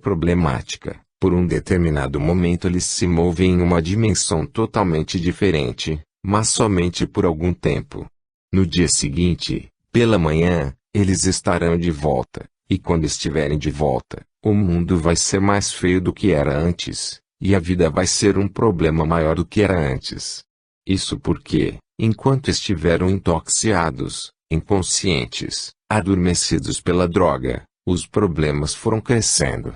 problemática, por um determinado momento eles se movem em uma dimensão totalmente diferente, mas somente por algum tempo. No dia seguinte, pela manhã, eles estarão de volta, e quando estiverem de volta, o mundo vai ser mais feio do que era antes, e a vida vai ser um problema maior do que era antes. Isso porque, enquanto estiveram intoxicados, inconscientes, adormecidos pela droga, os problemas foram crescendo.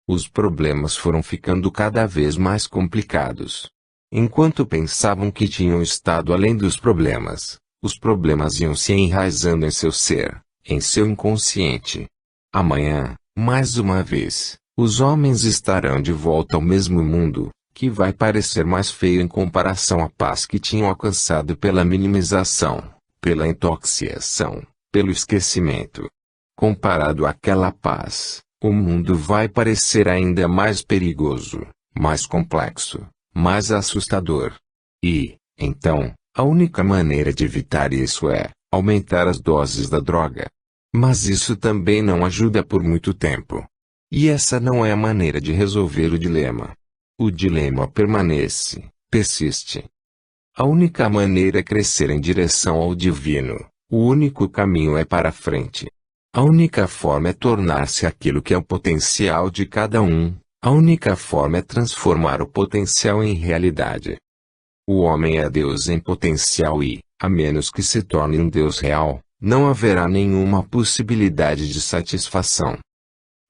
Os problemas foram ficando cada vez mais complicados. Enquanto pensavam que tinham estado além dos problemas, os problemas iam se enraizando em seu ser, em seu inconsciente. Amanhã, mais uma vez, os homens estarão de volta ao mesmo mundo, que vai parecer mais feio em comparação à paz que tinham alcançado pela minimização, pela intoxicação, pelo esquecimento. Comparado àquela paz, o mundo vai parecer ainda mais perigoso, mais complexo, mais assustador. E, então, a única maneira de evitar isso é aumentar as doses da droga. Mas isso também não ajuda por muito tempo. E essa não é a maneira de resolver o dilema. O dilema permanece, persiste. A única maneira é crescer em direção ao divino. O único caminho é para frente. A única forma é tornar-se aquilo que é o potencial de cada um. A única forma é transformar o potencial em realidade. O homem é Deus em potencial e, a menos que se torne um Deus real, não haverá nenhuma possibilidade de satisfação.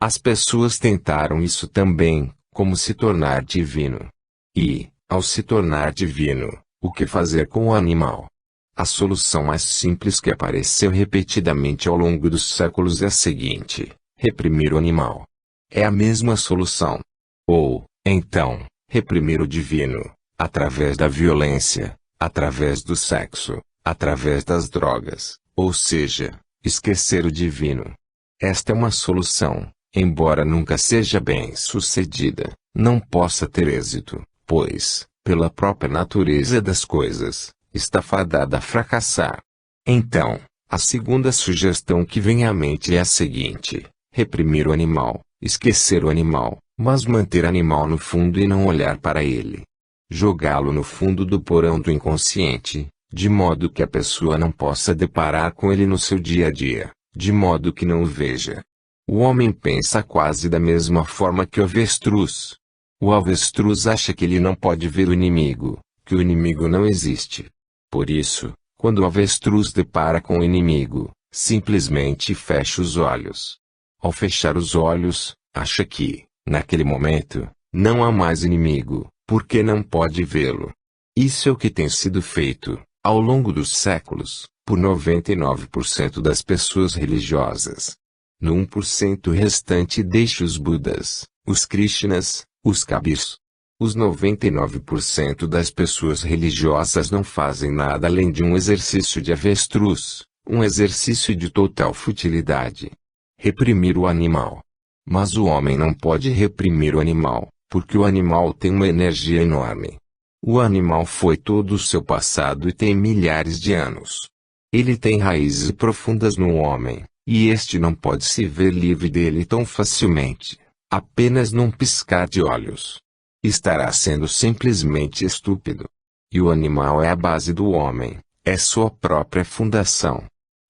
As pessoas tentaram isso também, como se tornar divino. E, ao se tornar divino, o que fazer com o animal? A solução mais simples que apareceu repetidamente ao longo dos séculos é a seguinte: reprimir o animal. É a mesma solução. Ou, então, reprimir o divino, através da violência, através do sexo, através das drogas, ou seja, esquecer o divino. Esta é uma solução, embora nunca seja bem-sucedida, não possa ter êxito, pois, pela própria natureza das coisas, está fadada a fracassar. Então, a segunda sugestão que vem à mente é a seguinte: reprimir o animal, esquecer o animal, mas manter o animal no fundo e não olhar para ele. Jogá-lo no fundo do porão do inconsciente, de modo que a pessoa não possa deparar com ele no seu dia a dia, de modo que não o veja. O homem pensa quase da mesma forma que o avestruz. O avestruz acha que ele não pode ver o inimigo, que o inimigo não existe. Por isso, quando o avestruz depara com o inimigo, simplesmente fecha os olhos. Ao fechar os olhos, acha que, naquele momento, não há mais inimigo, porque não pode vê-lo. Isso é o que tem sido feito, ao longo dos séculos, por 99% das pessoas religiosas. No 1% restante deixa os Budas, os Krishnas, os Kabirs. Os 99% das pessoas religiosas não fazem nada além de um exercício de avestruz, um exercício de total futilidade. Reprimir o animal. Mas o homem não pode reprimir o animal, porque o animal tem uma energia enorme. O animal foi todo o seu passado e tem milhares de anos. Ele tem raízes profundas no homem, e este não pode se ver livre dele tão facilmente, apenas num piscar de olhos. Estará sendo simplesmente estúpido. E o animal é a base do homem, é sua própria fundação.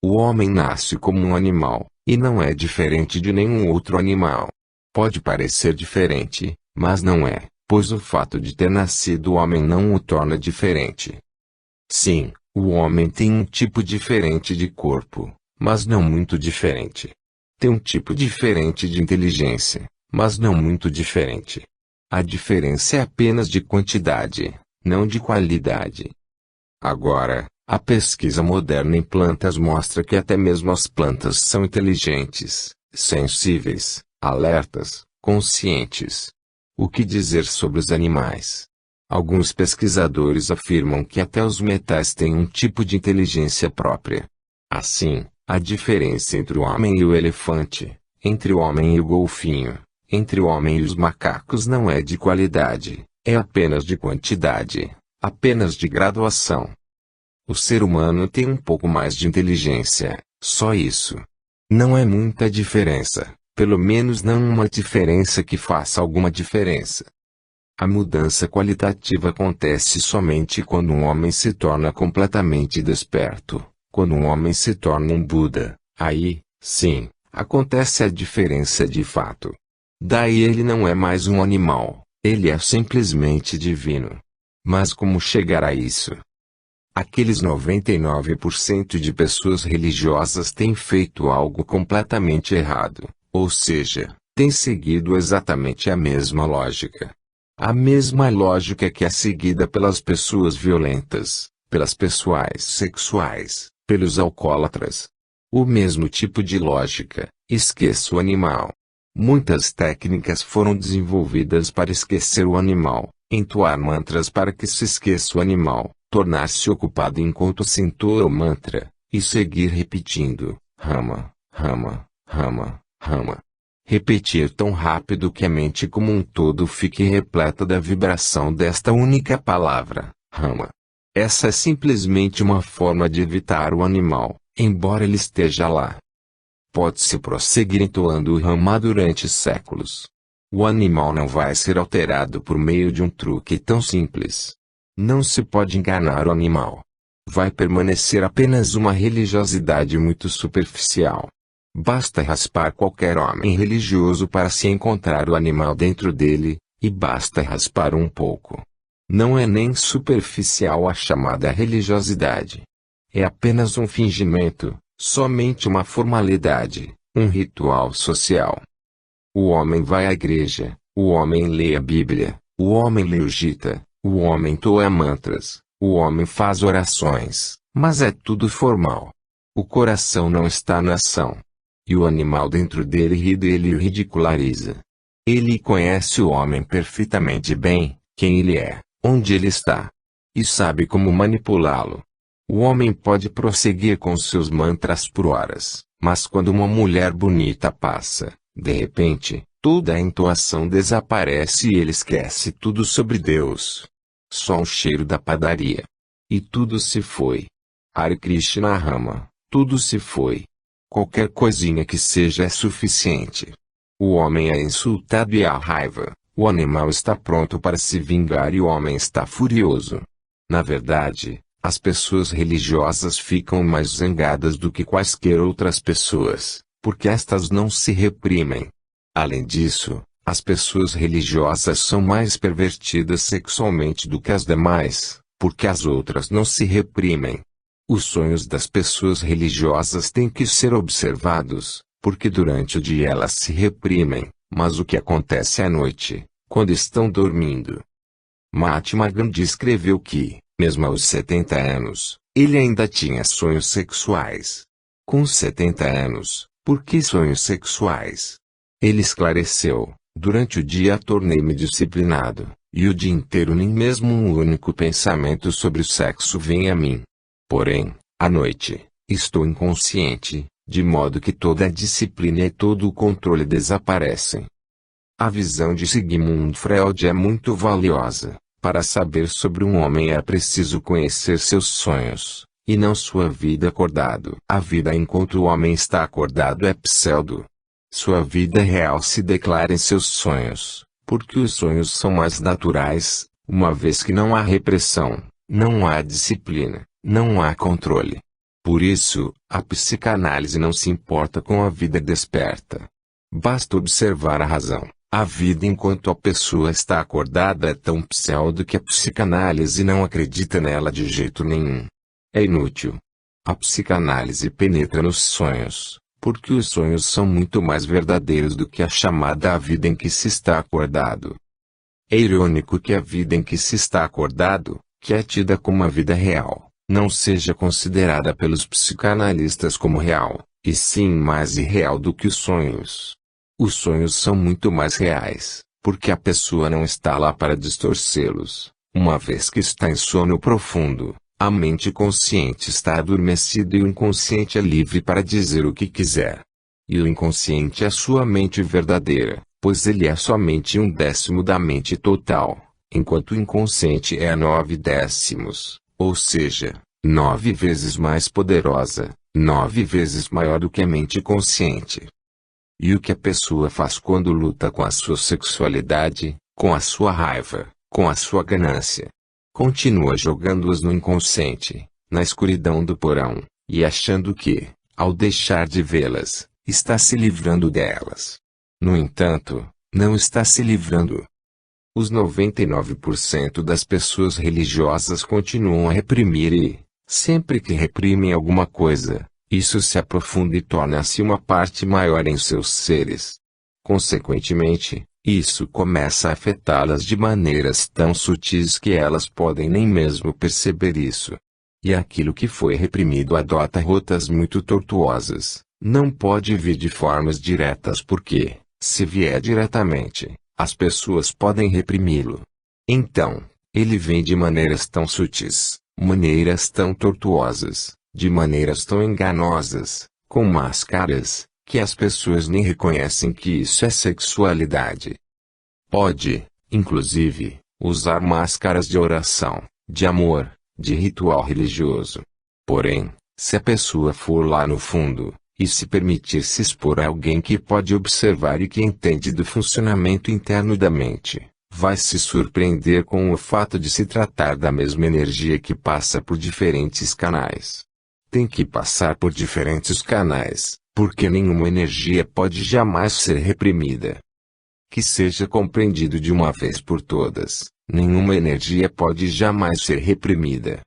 O homem nasce como um animal, e não é diferente de nenhum outro animal. Pode parecer diferente, mas não é, pois o fato de ter nascido homem não o torna diferente. Sim, o homem tem um tipo diferente de corpo, mas não muito diferente. Tem um tipo diferente de inteligência, mas não muito diferente. A diferença é apenas de quantidade, não de qualidade. Agora, a pesquisa moderna em plantas mostra que até mesmo as plantas são inteligentes, sensíveis, alertas, conscientes. O que dizer sobre os animais? Alguns pesquisadores afirmam que até os metais têm um tipo de inteligência própria. Assim, a diferença entre o homem e o elefante, entre o homem e o golfinho, entre o homem e os macacos não é de qualidade, é apenas de quantidade, apenas de graduação. O ser humano tem um pouco mais de inteligência, só isso. Não é muita diferença, Pelo menos não uma diferença que faça alguma diferença. A mudança qualitativa acontece somente quando um homem se torna completamente desperto. Quando um homem se torna um Buda, aí, sim, acontece a diferença de fato. Daí ele não é mais um animal, ele é simplesmente divino. Mas como chegar a isso? Aqueles 99% de pessoas religiosas têm feito algo completamente errado, ou seja, têm seguido exatamente a mesma lógica. A mesma lógica que é seguida pelas pessoas violentas, pelas pessoas sexuais, pelos alcoólatras. O mesmo tipo de lógica, esqueça o animal. Muitas técnicas foram desenvolvidas para esquecer o animal, entoar mantras para que se esqueça o animal, tornar-se ocupado enquanto se entoa o mantra, e seguir repetindo, Rama, Rama, Rama, Rama. Repetir tão rápido que a mente como um todo fique repleta da vibração desta única palavra, Rama. Essa é simplesmente uma forma de evitar o animal, embora ele esteja lá. Pode-se prosseguir entoando o Rama durante séculos. O animal não vai ser alterado por meio de um truque tão simples. Não se pode enganar o animal. Vai permanecer apenas uma religiosidade muito superficial. Basta raspar qualquer homem religioso para se encontrar o animal dentro dele, e basta raspar um pouco. Não é nem superficial a chamada religiosidade. É apenas um fingimento, somente uma formalidade, um ritual social. O homem vai à igreja, o homem lê a Bíblia, o homem lê o Gita, o homem entoa mantras, o homem faz orações, mas é tudo formal. O coração não está na ação. E o animal dentro dele ri dele e o ridiculariza. Ele conhece o homem perfeitamente bem, quem ele é, onde ele está. E sabe como manipulá-lo. O homem pode prosseguir com seus mantras por horas, mas quando uma mulher bonita passa, de repente, toda a entoação desaparece e ele esquece tudo sobre Deus. Só o cheiro da padaria. E tudo se foi. Hare Krishna Rama, tudo se foi. Qualquer coisinha que seja é suficiente. O homem é insultado e há raiva, o animal está pronto para se vingar e o homem está furioso. Na verdade, as pessoas religiosas ficam mais zangadas do que quaisquer outras pessoas, porque estas não se reprimem. Além disso, as pessoas religiosas são mais pervertidas sexualmente do que as demais, porque as outras não se reprimem. Os sonhos das pessoas religiosas têm que ser observados, porque durante o dia elas se reprimem, mas o que acontece à noite, quando estão dormindo? Mahatma Gandhi escreveu que, mesmo aos 70 anos, ele ainda tinha sonhos sexuais. Com 70 anos, por que sonhos sexuais? Ele esclareceu, durante o dia tornei-me disciplinado, e o dia inteiro nem mesmo um único pensamento sobre o sexo vem a mim. Porém, à noite, estou inconsciente, de modo que toda a disciplina e todo o controle desaparecem. A visão de Sigmund Freud é muito valiosa. Para saber sobre um homem é preciso conhecer seus sonhos, e não sua vida acordado. A vida enquanto o homem está acordado é pseudo. Sua vida real se declara em seus sonhos, porque os sonhos são mais naturais, uma vez que não há repressão, não há disciplina. Não há controle. Por isso, a psicanálise não se importa com a vida desperta. Basta observar a razão. A vida enquanto a pessoa está acordada é tão pseudo que a psicanálise não acredita nela de jeito nenhum. É inútil. A psicanálise penetra nos sonhos, porque os sonhos são muito mais verdadeiros do que a chamada a vida em que se está acordado. É irônico que a vida em que se está acordado, que é tida como a vida real, não seja considerada pelos psicanalistas como real, e sim mais irreal do que os sonhos. Os sonhos são muito mais reais, porque a pessoa não está lá para distorcê-los. Uma vez que está em sono profundo, a mente consciente está adormecida e o inconsciente é livre para dizer o que quiser. E o inconsciente é sua mente verdadeira, pois ele é somente 1/10 da mente total, enquanto o inconsciente é 9/10. Ou seja, 9 vezes mais poderosa, 9 vezes maior do que a mente consciente. E o que a pessoa faz quando luta com a sua sexualidade, com a sua raiva, com a sua ganância? Continua jogando-as no inconsciente, na escuridão do porão, e achando que, ao deixar de vê-las, está se livrando delas. No entanto, não está se livrando. Os 99% das pessoas religiosas continuam a reprimir e, sempre que reprimem alguma coisa, isso se aprofunda e torna-se uma parte maior em seus seres. Consequentemente, isso começa a afetá-las de maneiras tão sutis que elas podem nem mesmo perceber isso. E aquilo que foi reprimido adota rotas muito tortuosas, não pode vir de formas diretas porque, se vier diretamente, as pessoas podem reprimi-lo. Então, ele vem de maneiras tão sutis, maneiras tão tortuosas, de maneiras tão enganosas, com máscaras, que as pessoas nem reconhecem que isso é sexualidade. Pode, inclusive, usar máscaras de oração, de amor, de ritual religioso. Porém, se a pessoa for lá no fundo, e se permitir se expor a alguém que pode observar e que entende do funcionamento interno da mente, vai se surpreender com o fato de se tratar da mesma energia que passa por diferentes canais. Tem que passar por diferentes canais, porque nenhuma energia pode jamais ser reprimida. Que seja compreendido de uma vez por todas, nenhuma energia pode jamais ser reprimida.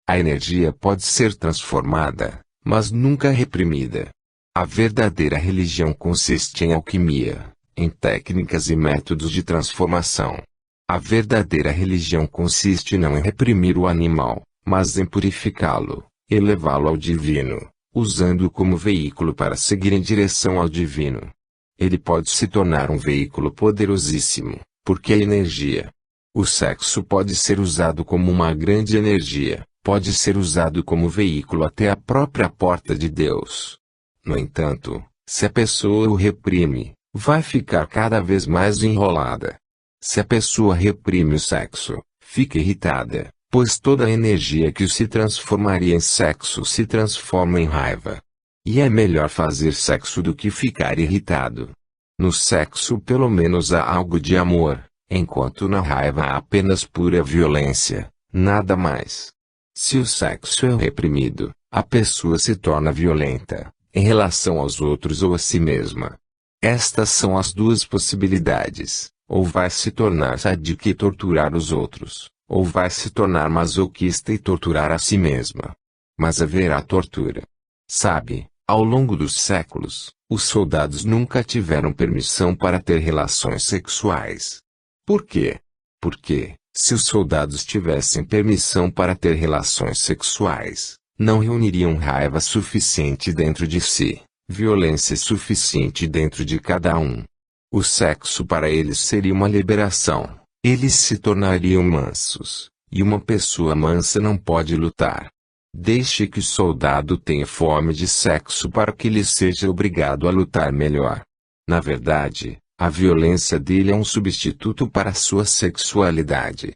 A energia pode ser transformada, mas nunca reprimida. A verdadeira religião consiste em alquimia, em técnicas e métodos de transformação. A verdadeira religião consiste não em reprimir o animal, mas em purificá-lo, elevá-lo ao divino, usando-o como veículo para seguir em direção ao divino. Ele pode se tornar um veículo poderosíssimo, porque é energia. O sexo pode ser usado como uma grande energia, pode ser usado como veículo até a própria porta de Deus. No entanto, se a pessoa o reprime, vai ficar cada vez mais enrolada. Se a pessoa reprime o sexo, fica irritada, pois toda a energia que se transformaria em sexo se transforma em raiva. E é melhor fazer sexo do que ficar irritado. No sexo pelo menos há algo de amor, enquanto na raiva há apenas pura violência, nada mais. Se o sexo é reprimido, a pessoa se torna violenta, em relação aos outros ou a si mesma. Estas são as duas possibilidades, ou vai se tornar sádica e torturar os outros, ou vai se tornar masoquista e torturar a si mesma. Mas haverá tortura. Sabe, ao longo dos séculos, os soldados nunca tiveram permissão para ter relações sexuais. Por quê? Porque, se os soldados tivessem permissão para ter relações sexuais, não reuniriam raiva suficiente dentro de si, violência suficiente dentro de cada um. O sexo para eles seria uma liberação, eles se tornariam mansos, e uma pessoa mansa não pode lutar. Deixe que o soldado tenha fome de sexo para que ele seja obrigado a lutar melhor. Na verdade, a violência dele é um substituto para a sua sexualidade.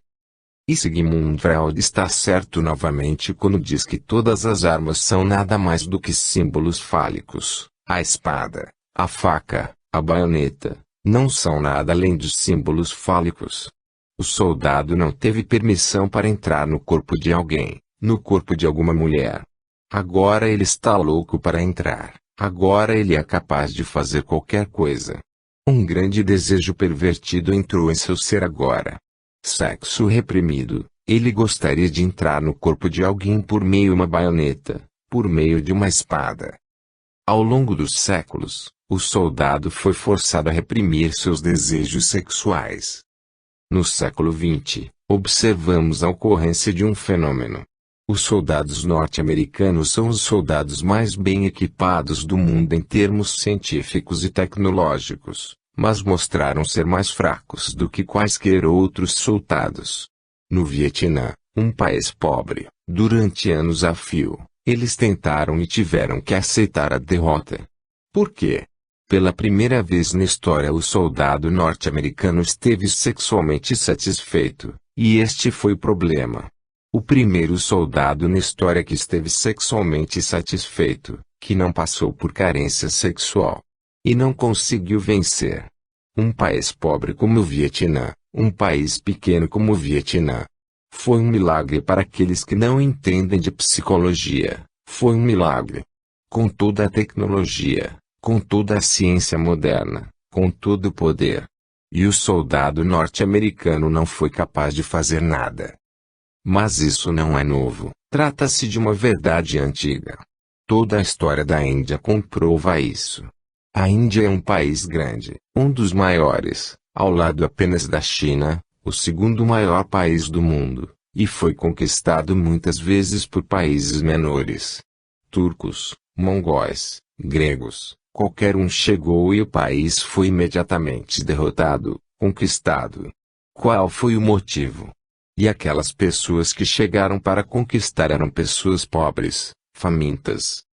E Sigmund Freud está certo novamente quando diz que todas as armas são nada mais do que símbolos fálicos. A espada, a faca, a baioneta, não são nada além de símbolos fálicos. O soldado não teve permissão para entrar no corpo de alguém, no corpo de alguma mulher. Agora ele está louco para entrar, agora ele é capaz de fazer qualquer coisa. Um grande desejo pervertido entrou em seu ser agora. Sexo reprimido, ele gostaria de entrar no corpo de alguém por meio de uma baioneta, por meio de uma espada. Ao longo dos séculos, o soldado foi forçado a reprimir seus desejos sexuais. No século XX, observamos a ocorrência de um fenômeno. Os soldados norte-americanos são os soldados mais bem equipados do mundo em termos científicos e tecnológicos, mas mostraram ser mais fracos do que quaisquer outros soldados. No Vietnã, um país pobre, durante anos a fio, eles tentaram e tiveram que aceitar a derrota. Por quê? Pela primeira vez na história o soldado norte-americano esteve sexualmente satisfeito, e este foi o problema. O primeiro soldado na história que esteve sexualmente satisfeito, que não passou por carência sexual. e não conseguiu vencer. Um país pobre como o Vietnã, um país pequeno como o Vietnã. Foi um milagre para aqueles que não entendem de psicologia. Foi um milagre. Com toda a tecnologia, com toda a ciência moderna, com todo o poder. E o soldado norte-americano não foi capaz de fazer nada. Mas isso não é novo, trata-se de uma verdade antiga. Toda a história da Índia comprova isso. A Índia é um país grande, um dos maiores, ao lado apenas da China, o segundo maior país do mundo, e foi conquistado muitas vezes por países menores. Turcos, mongóis, gregos, qualquer um chegou e o país foi imediatamente derrotado, conquistado. Qual foi o motivo? E aquelas pessoas que chegaram para conquistar eram pessoas pobres, famintas.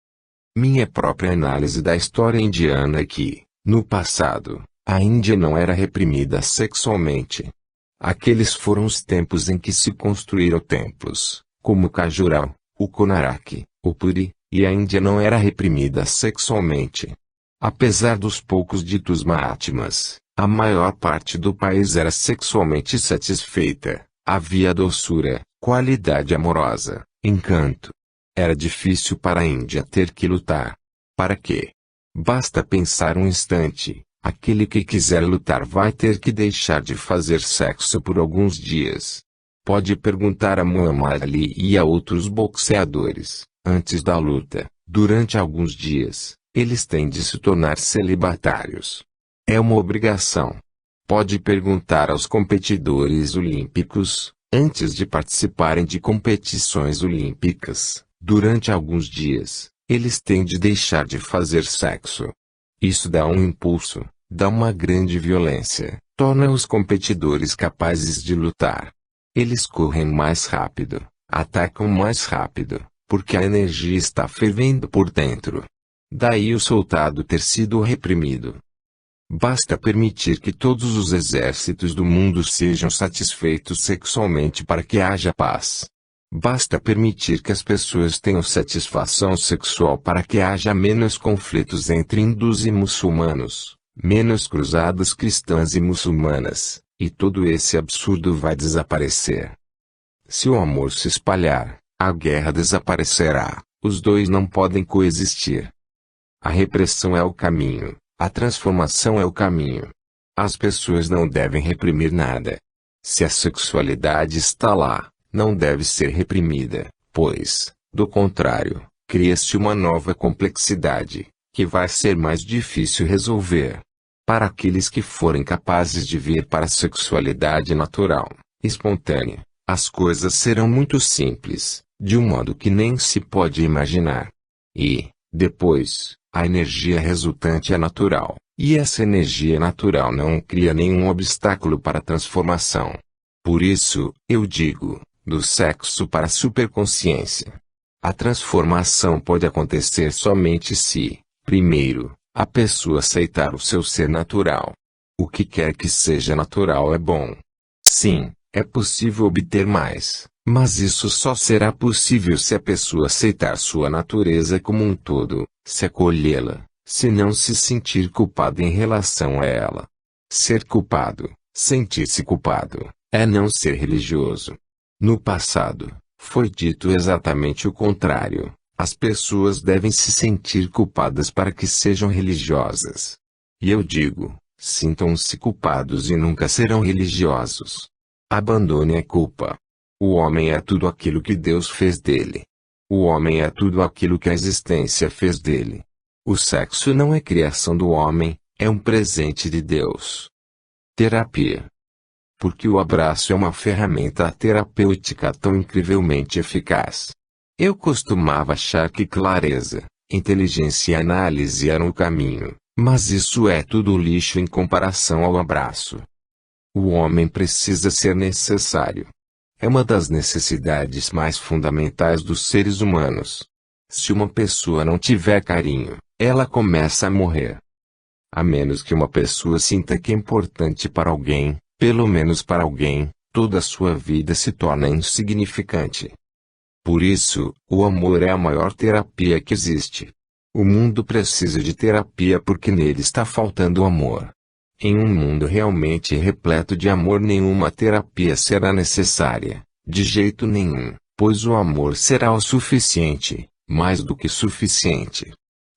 Minha própria análise da história indiana é que, no passado, a Índia não era reprimida sexualmente. Aqueles foram os tempos em que se construíram templos, como o Khajuraho, o Konark, o Puri, e a Índia não era reprimida sexualmente. Apesar dos poucos ditos Mahatmas, a maior parte do país era sexualmente satisfeita. Havia doçura, qualidade amorosa, encanto. Era difícil para a Índia ter que lutar. Para quê? Basta pensar um instante, aquele que quiser lutar vai ter que deixar de fazer sexo por alguns dias. Pode perguntar a Muhammad Ali e a outros boxeadores, antes da luta, durante alguns dias, eles têm de se tornar celibatários. É uma obrigação. Pode perguntar aos competidores olímpicos, antes de participarem de competições olímpicas, durante alguns dias, eles têm de deixar de fazer sexo. Isso dá um impulso, dá uma grande violência, torna os competidores capazes de lutar. Eles correm mais rápido, atacam mais rápido, porque a energia está fervendo por dentro. Daí o soldado ter sido reprimido. Basta permitir que todos os exércitos do mundo sejam satisfeitos sexualmente para que haja paz. Basta permitir que as pessoas tenham satisfação sexual para que haja menos conflitos entre hindus e muçulmanos, menos cruzadas cristãs e muçulmanas, e todo esse absurdo vai desaparecer. Se o amor se espalhar, a guerra desaparecerá, os dois não podem coexistir. A repressão é o caminho. A transformação é o caminho. As pessoas não devem reprimir nada. Se a sexualidade está lá, não deve ser reprimida, pois, do contrário, cria-se uma nova complexidade, que vai ser mais difícil resolver. Para aqueles que forem capazes de vir para a sexualidade natural, espontânea, as coisas serão muito simples, de um modo que nem se pode imaginar. E, depois, a energia resultante é natural, e essa energia natural não cria nenhum obstáculo para a transformação. Por isso, eu digo, do sexo para a superconsciência. A transformação pode acontecer somente se, primeiro, a pessoa aceitar o seu ser natural. O que quer que seja natural é bom. Sim, é possível obter mais, mas isso só será possível se a pessoa aceitar sua natureza como um todo, se acolhê-la, se não se sentir culpado em relação a ela. Ser culpado, sentir-se culpado, é não ser religioso. No passado, foi dito exatamente o contrário. As pessoas devem se sentir culpadas para que sejam religiosas. E eu digo, sintam-se culpados e nunca serão religiosos. Abandone a culpa. O homem é tudo aquilo que Deus fez dele. O homem é tudo aquilo que a existência fez dele. O sexo não é criação do homem, é um presente de Deus. Terapia. Porque o abraço é uma ferramenta terapêutica tão incrivelmente eficaz. Eu costumava achar que clareza, inteligência e análise eram o caminho, mas isso é tudo lixo em comparação ao abraço. O homem precisa ser necessário. É uma das necessidades mais fundamentais dos seres humanos. Se uma pessoa não tiver carinho, ela começa a morrer. A menos que uma pessoa sinta que é importante para alguém, pelo menos para alguém, toda a sua vida se torna insignificante. Por isso, o amor é a maior terapia que existe. O mundo precisa de terapia porque nele está faltando amor. Em um mundo realmente repleto de amor, nenhuma terapia será necessária, de jeito nenhum, pois o amor será o suficiente, mais do que suficiente.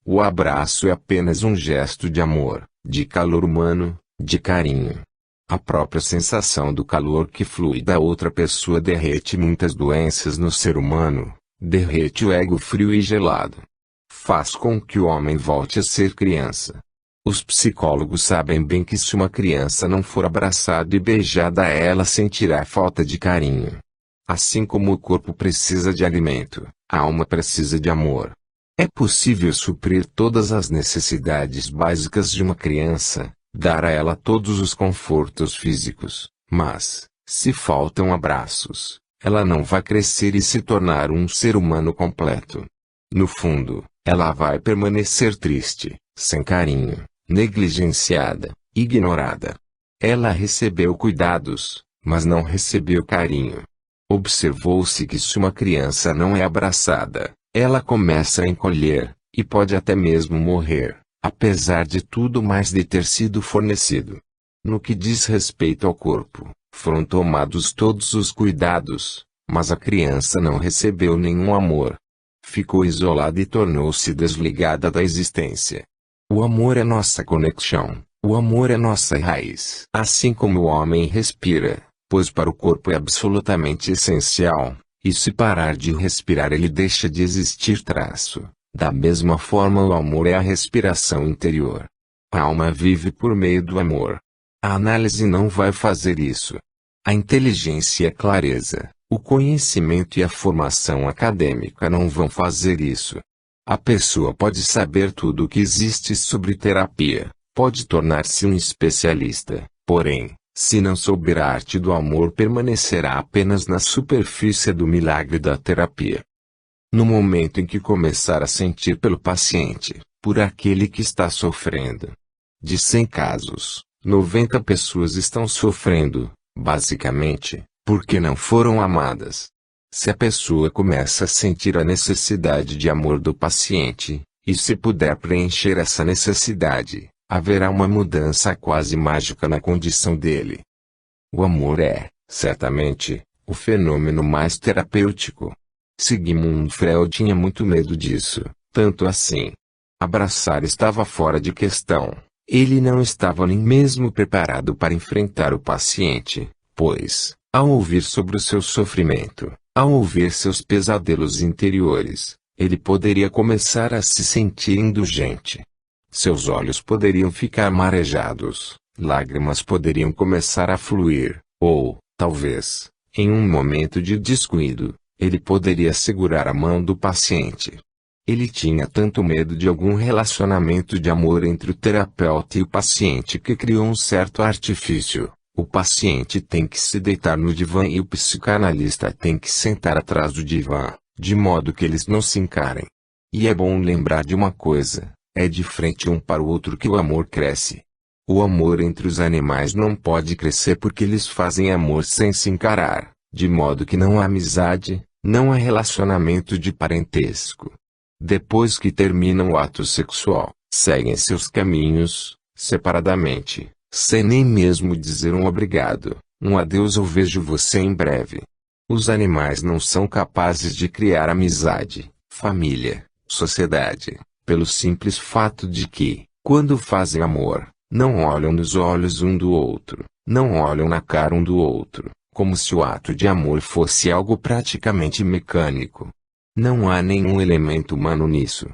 O abraço é apenas um gesto de amor, de calor humano, de carinho. A própria sensação do calor que flui da outra pessoa derrete muitas doenças no ser humano, derrete o ego frio e gelado. Faz com que o homem volte a ser criança. Os psicólogos sabem bem que se uma criança não for abraçada e beijada, ela sentirá falta de carinho. Assim como o corpo precisa de alimento, a alma precisa de amor. É possível suprir todas as necessidades básicas de uma criança, dar a ela todos os confortos físicos, mas, se faltam abraços, ela não vai crescer e se tornar um ser humano completo. No fundo, ela vai permanecer triste, sem carinho, negligenciada, ignorada. Ela recebeu cuidados, mas não recebeu carinho. Observou-se que se uma criança não é abraçada, ela começa a encolher, e pode até mesmo morrer, apesar de tudo mais de ter sido fornecido. No que diz respeito ao corpo, foram tomados todos os cuidados, mas a criança não recebeu nenhum amor. Ficou isolada e tornou-se desligada da existência. O amor é nossa conexão, o amor é nossa raiz. Assim como o homem respira, pois para o corpo é absolutamente essencial, e se parar de respirar ele deixa de existir traço. Da mesma forma o amor é a respiração interior. A alma vive por meio do amor. A análise não vai fazer isso. A inteligência e a clareza, o conhecimento e a formação acadêmica não vão fazer isso. A pessoa pode saber tudo o que existe sobre terapia, pode tornar-se um especialista, porém, se não souber a arte do amor, permanecerá apenas na superfície do milagre da terapia. No momento em que começar a sentir pelo paciente, por aquele que está sofrendo. De 100 casos, 90 pessoas estão sofrendo, basicamente, porque não foram amadas. Se a pessoa começa a sentir a necessidade de amor do paciente, e se puder preencher essa necessidade, haverá uma mudança quase mágica na condição dele. O amor é, certamente, o fenômeno mais terapêutico. Sigmund Freud tinha muito medo disso, tanto assim. Abraçar estava fora de questão. Ele não estava nem mesmo preparado para enfrentar o paciente, pois, ao ouvir sobre o seu sofrimento, ao ouvir seus pesadelos interiores, ele poderia começar a se sentir indulgente. Seus olhos poderiam ficar marejados, lágrimas poderiam começar a fluir, ou, talvez, em um momento de descuido, ele poderia segurar a mão do paciente. Ele tinha tanto medo de algum relacionamento de amor entre o terapeuta e o paciente que criou um certo artifício. O paciente tem que se deitar no divã e o psicanalista tem que sentar atrás do divã, de modo que eles não se encarem. E é bom lembrar de uma coisa, é de frente um para o outro que o amor cresce. O amor entre os animais não pode crescer porque eles fazem amor sem se encarar, de modo que não há amizade, não há relacionamento de parentesco. Depois que terminam o ato sexual, seguem seus caminhos, separadamente, sem nem mesmo dizer um obrigado, um adeus ou vejo você em breve. Os animais não são capazes de criar amizade, família, sociedade, pelo simples fato de que, quando fazem amor, não olham nos olhos um do outro, não olham na cara um do outro, como se o ato de amor fosse algo praticamente mecânico. Não há nenhum elemento humano nisso.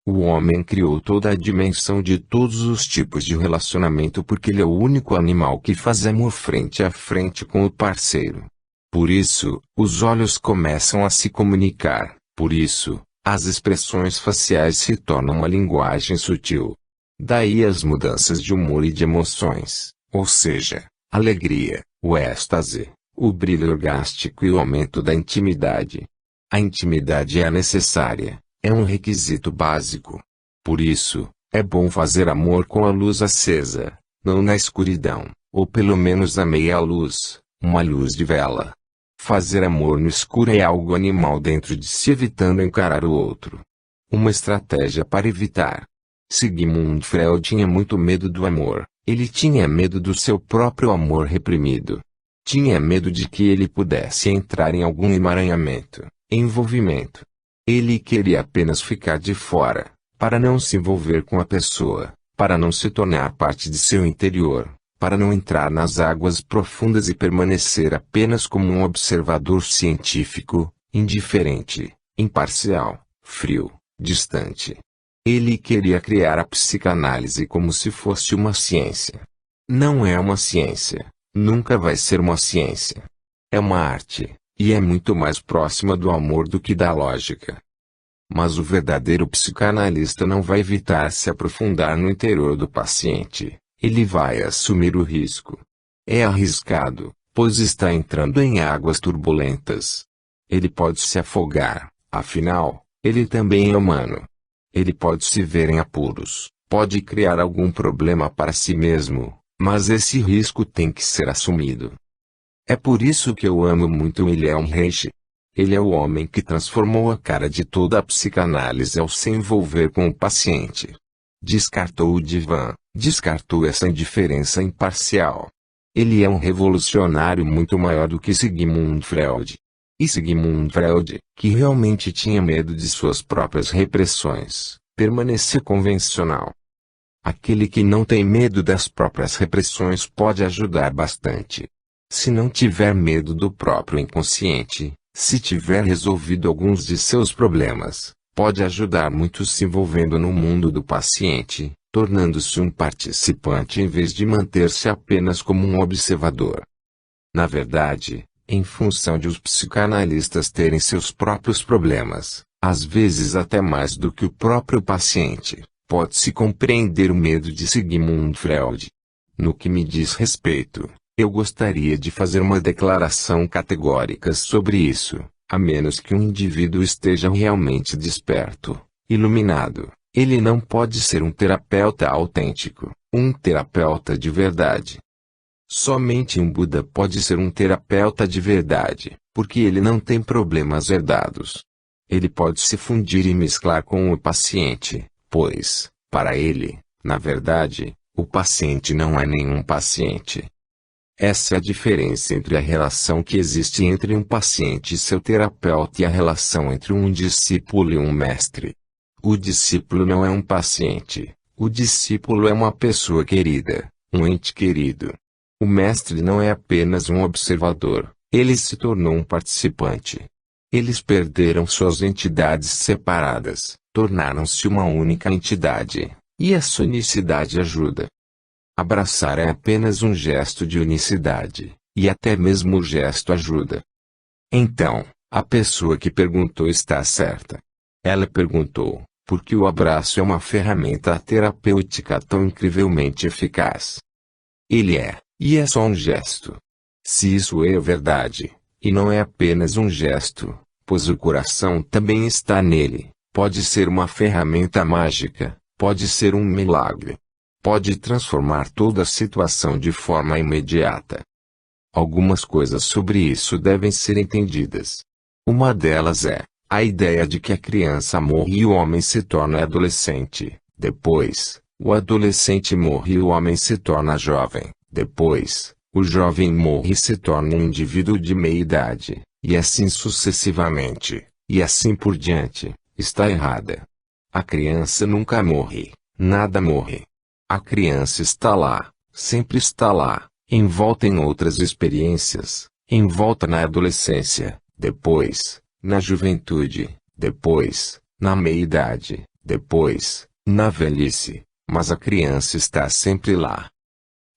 O homem criou toda a dimensão de todos os tipos de relacionamento porque ele é o único animal que faz amor frente a frente com o parceiro. Por isso, os olhos começam a se comunicar, por isso, as expressões faciais se tornam uma linguagem sutil. Daí as mudanças de humor e de emoções, ou seja, alegria, o êxtase, o brilho orgástico e o aumento da intimidade. A intimidade é necessária, é um requisito básico. Por isso, é bom fazer amor com a luz acesa, não na escuridão, ou pelo menos a meia luz, uma luz de vela. Fazer amor no escuro é algo animal dentro de si, evitando encarar o outro. Uma estratégia para evitar. Sigmund Freud tinha muito medo do amor. Ele tinha medo do seu próprio amor reprimido. Tinha medo de que ele pudesse entrar em algum emaranhamento, envolvimento. Ele queria apenas ficar de fora, para não se envolver com a pessoa, para não se tornar parte de seu interior, para não entrar nas águas profundas e permanecer apenas como um observador científico, indiferente, imparcial, frio, distante. Ele queria criar a psicanálise como se fosse uma ciência. Não é uma ciência, nunca vai ser uma ciência. É uma arte, e é muito mais próxima do amor do que da lógica. Mas o verdadeiro psicanalista não vai evitar se aprofundar no interior do paciente, ele vai assumir o risco. É arriscado, pois está entrando em águas turbulentas. Ele pode se afogar, afinal, ele também é humano. Ele pode se ver em apuros, pode criar algum problema para si mesmo, mas esse risco tem que ser assumido. É por isso que eu amo muito Wilhelm Reich. Ele é o homem que transformou a cara de toda a psicanálise ao se envolver com o paciente. Descartou o divã, descartou essa indiferença imparcial. Ele é um revolucionário muito maior do que Sigmund Freud. E Sigmund Freud, que realmente tinha medo de suas próprias repressões, permanecia convencional. Aquele que não tem medo das próprias repressões pode ajudar bastante. Se não tiver medo do próprio inconsciente, se tiver resolvido alguns de seus problemas, pode ajudar muito se envolvendo no mundo do paciente, tornando-se um participante em vez de manter-se apenas como um observador. Na verdade, em função de os psicanalistas terem seus próprios problemas, às vezes até mais do que o próprio paciente, pode-se compreender o medo de Sigmund Freud. No que me diz respeito, eu gostaria de fazer uma declaração categórica sobre isso, a menos que um indivíduo esteja realmente desperto, iluminado, ele não pode ser um terapeuta autêntico, um terapeuta de verdade. Somente um Buda pode ser um terapeuta de verdade, porque ele não tem problemas herdados. Ele pode se fundir e mesclar com o paciente, pois, para ele, na verdade, o paciente não é nenhum paciente. Essa é a diferença entre a relação que existe entre um paciente e seu terapeuta e a relação entre um discípulo e um mestre. O discípulo não é um paciente, o discípulo é uma pessoa querida, um ente querido. O mestre não é apenas um observador, ele se tornou um participante. Eles perderam suas entidades separadas, tornaram-se uma única entidade, e essa unicidade ajuda. Abraçar é apenas um gesto de unicidade, e até mesmo o gesto ajuda. Então, a pessoa que perguntou está certa. Ela perguntou, porque o abraço é uma ferramenta terapêutica tão incrivelmente eficaz. Ele é. E é só um gesto. Se isso é verdade, e não é apenas um gesto, pois o coração também está nele, pode ser uma ferramenta mágica, pode ser um milagre. Pode transformar toda a situação de forma imediata. Algumas coisas sobre isso devem ser entendidas. Uma delas é a ideia de que a criança morre e o homem se torna adolescente, depois, o adolescente morre e o homem se torna jovem. Depois, o jovem morre e se torna um indivíduo de meia-idade, e assim sucessivamente, e assim por diante, está errada. A criança nunca morre, nada morre. A criança está lá, sempre está lá, envolta em outras experiências, envolta na adolescência, depois, na juventude, depois, na meia-idade, depois, na velhice, mas a criança está sempre lá.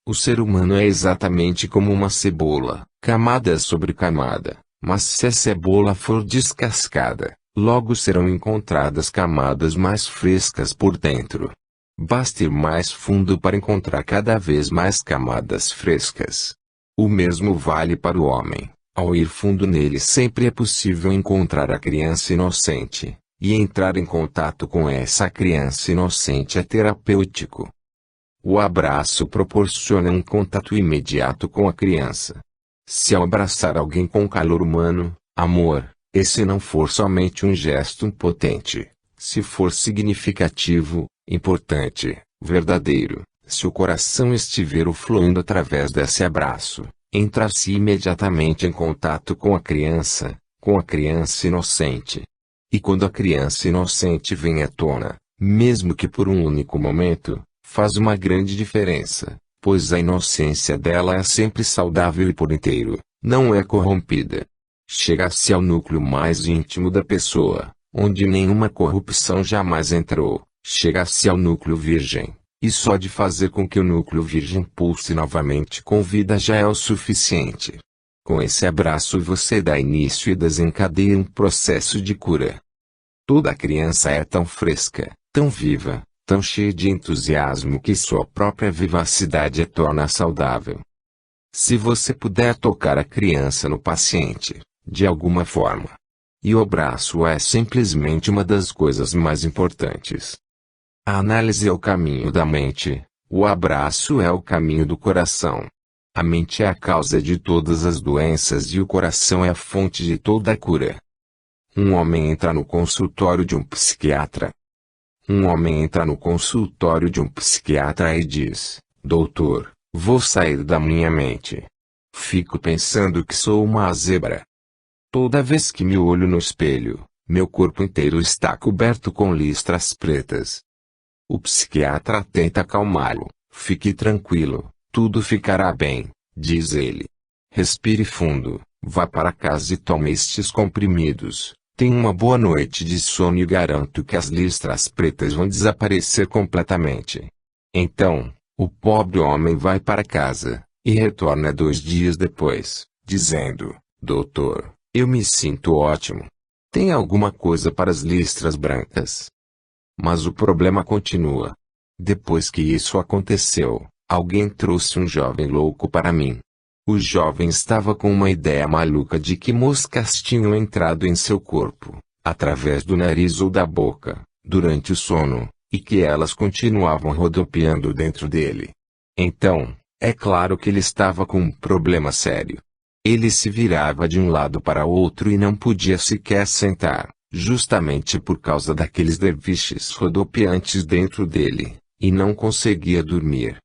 O ser humano é exatamente como uma cebola, camada sobre camada, mas se a cebola for descascada, logo serão encontradas camadas mais frescas por dentro. Basta ir mais fundo para encontrar cada vez mais camadas frescas. O mesmo vale para o homem. Ao ir fundo nele sempre é possível encontrar a criança inocente, e entrar em contato com essa criança inocente é terapêutico. O abraço proporciona um contato imediato com a criança. Se ao abraçar alguém com calor humano, amor, esse não for somente um gesto impotente, Se for significativo, importante, verdadeiro, se o coração estiver fluindo através desse abraço, entra-se imediatamente em contato com a criança inocente. E quando a criança inocente vem à tona, mesmo que por um único momento, faz uma grande diferença, pois a inocência dela é sempre saudável e por inteiro, não é corrompida. Chega-se ao núcleo mais íntimo da pessoa, onde nenhuma corrupção jamais entrou, chega-se ao núcleo virgem, e só de fazer com que o núcleo virgem pulse novamente com vida já é o suficiente. Com esse abraço você dá início e desencadeia um processo de cura. Toda criança é tão fresca, tão viva, tão cheia de entusiasmo que sua própria vivacidade a torna saudável. Se você puder tocar a criança no paciente, de alguma forma. E o abraço é simplesmente uma das coisas mais importantes. A análise é o caminho da mente, o abraço é o caminho do coração. A mente é a causa de todas as doenças e o coração é a fonte de toda a cura. Um homem entra no consultório de um psiquiatra. Um homem entra no consultório de um psiquiatra e diz: Doutor, vou sair da minha mente. Fico pensando que sou uma zebra. Toda vez que me olho no espelho, meu corpo inteiro está coberto com listras pretas. O psiquiatra tenta acalmá-lo. Fique tranquilo, tudo ficará bem, diz ele. Respire fundo, vá para casa e tome estes comprimidos. Tenha uma boa noite de sono e garanto que as listras pretas vão desaparecer completamente. Então, o pobre homem vai para casa, e retorna 2 dias depois, dizendo: Doutor, eu me sinto ótimo. Tem alguma coisa para as listras brancas? Mas o problema continua. Depois que isso aconteceu, alguém trouxe um jovem louco para mim. O jovem estava com uma ideia maluca de que moscas tinham entrado em seu corpo, através do nariz ou da boca, durante o sono, e que elas continuavam rodopiando dentro dele. Então, é claro que ele estava com um problema sério. Ele se virava de um lado para outro e não podia sequer sentar, justamente por causa daqueles derviches rodopiantes dentro dele, e não conseguia dormir.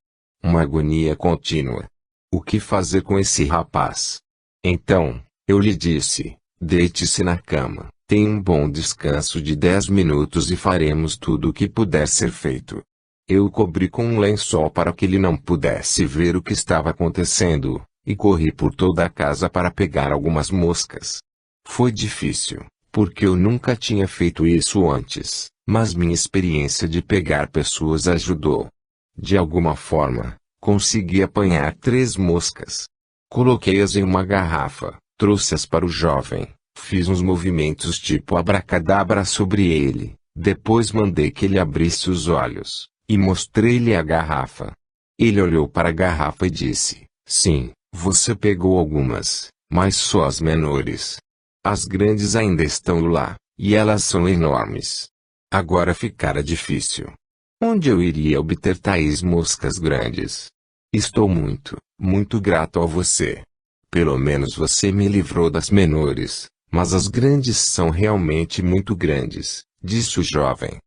Uma agonia contínua. O que fazer com esse rapaz? Então, eu lhe disse: deite-se na cama, tenha um bom descanso de 10 minutos e faremos tudo o que puder ser feito. Eu o cobri com um lençol para que ele não pudesse ver o que estava acontecendo, e corri por toda a casa para pegar algumas moscas. Foi difícil, porque eu nunca tinha feito isso antes, mas minha experiência de pegar pessoas ajudou. De alguma forma, consegui apanhar 3 moscas. Coloquei-as em uma garrafa, trouxe-as para o jovem, fiz uns movimentos tipo abracadabra sobre ele, depois mandei que ele abrisse os olhos, e mostrei-lhe a garrafa. Ele olhou para a garrafa e disse: sim, você pegou algumas, mas só as menores. As grandes ainda estão lá, e elas são enormes. Agora ficara difícil. Onde eu iria obter tais moscas grandes? Estou muito, muito grato a você. Pelo menos você me livrou das menores, mas as grandes são realmente muito grandes, disse o jovem.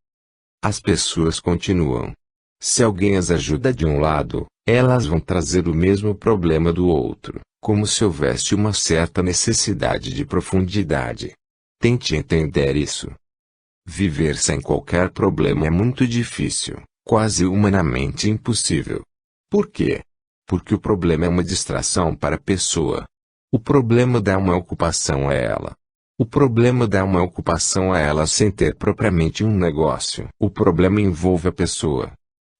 As pessoas continuam. Se alguém as ajuda de um lado, elas vão trazer o mesmo problema do outro, como se houvesse uma certa necessidade de profundidade. Tente entender isso. Viver sem qualquer problema é muito difícil, quase humanamente impossível. Por quê? Porque o problema é uma distração para a pessoa. O problema dá uma ocupação a ela. O problema dá uma ocupação a ela sem ter propriamente um negócio. O problema envolve a pessoa.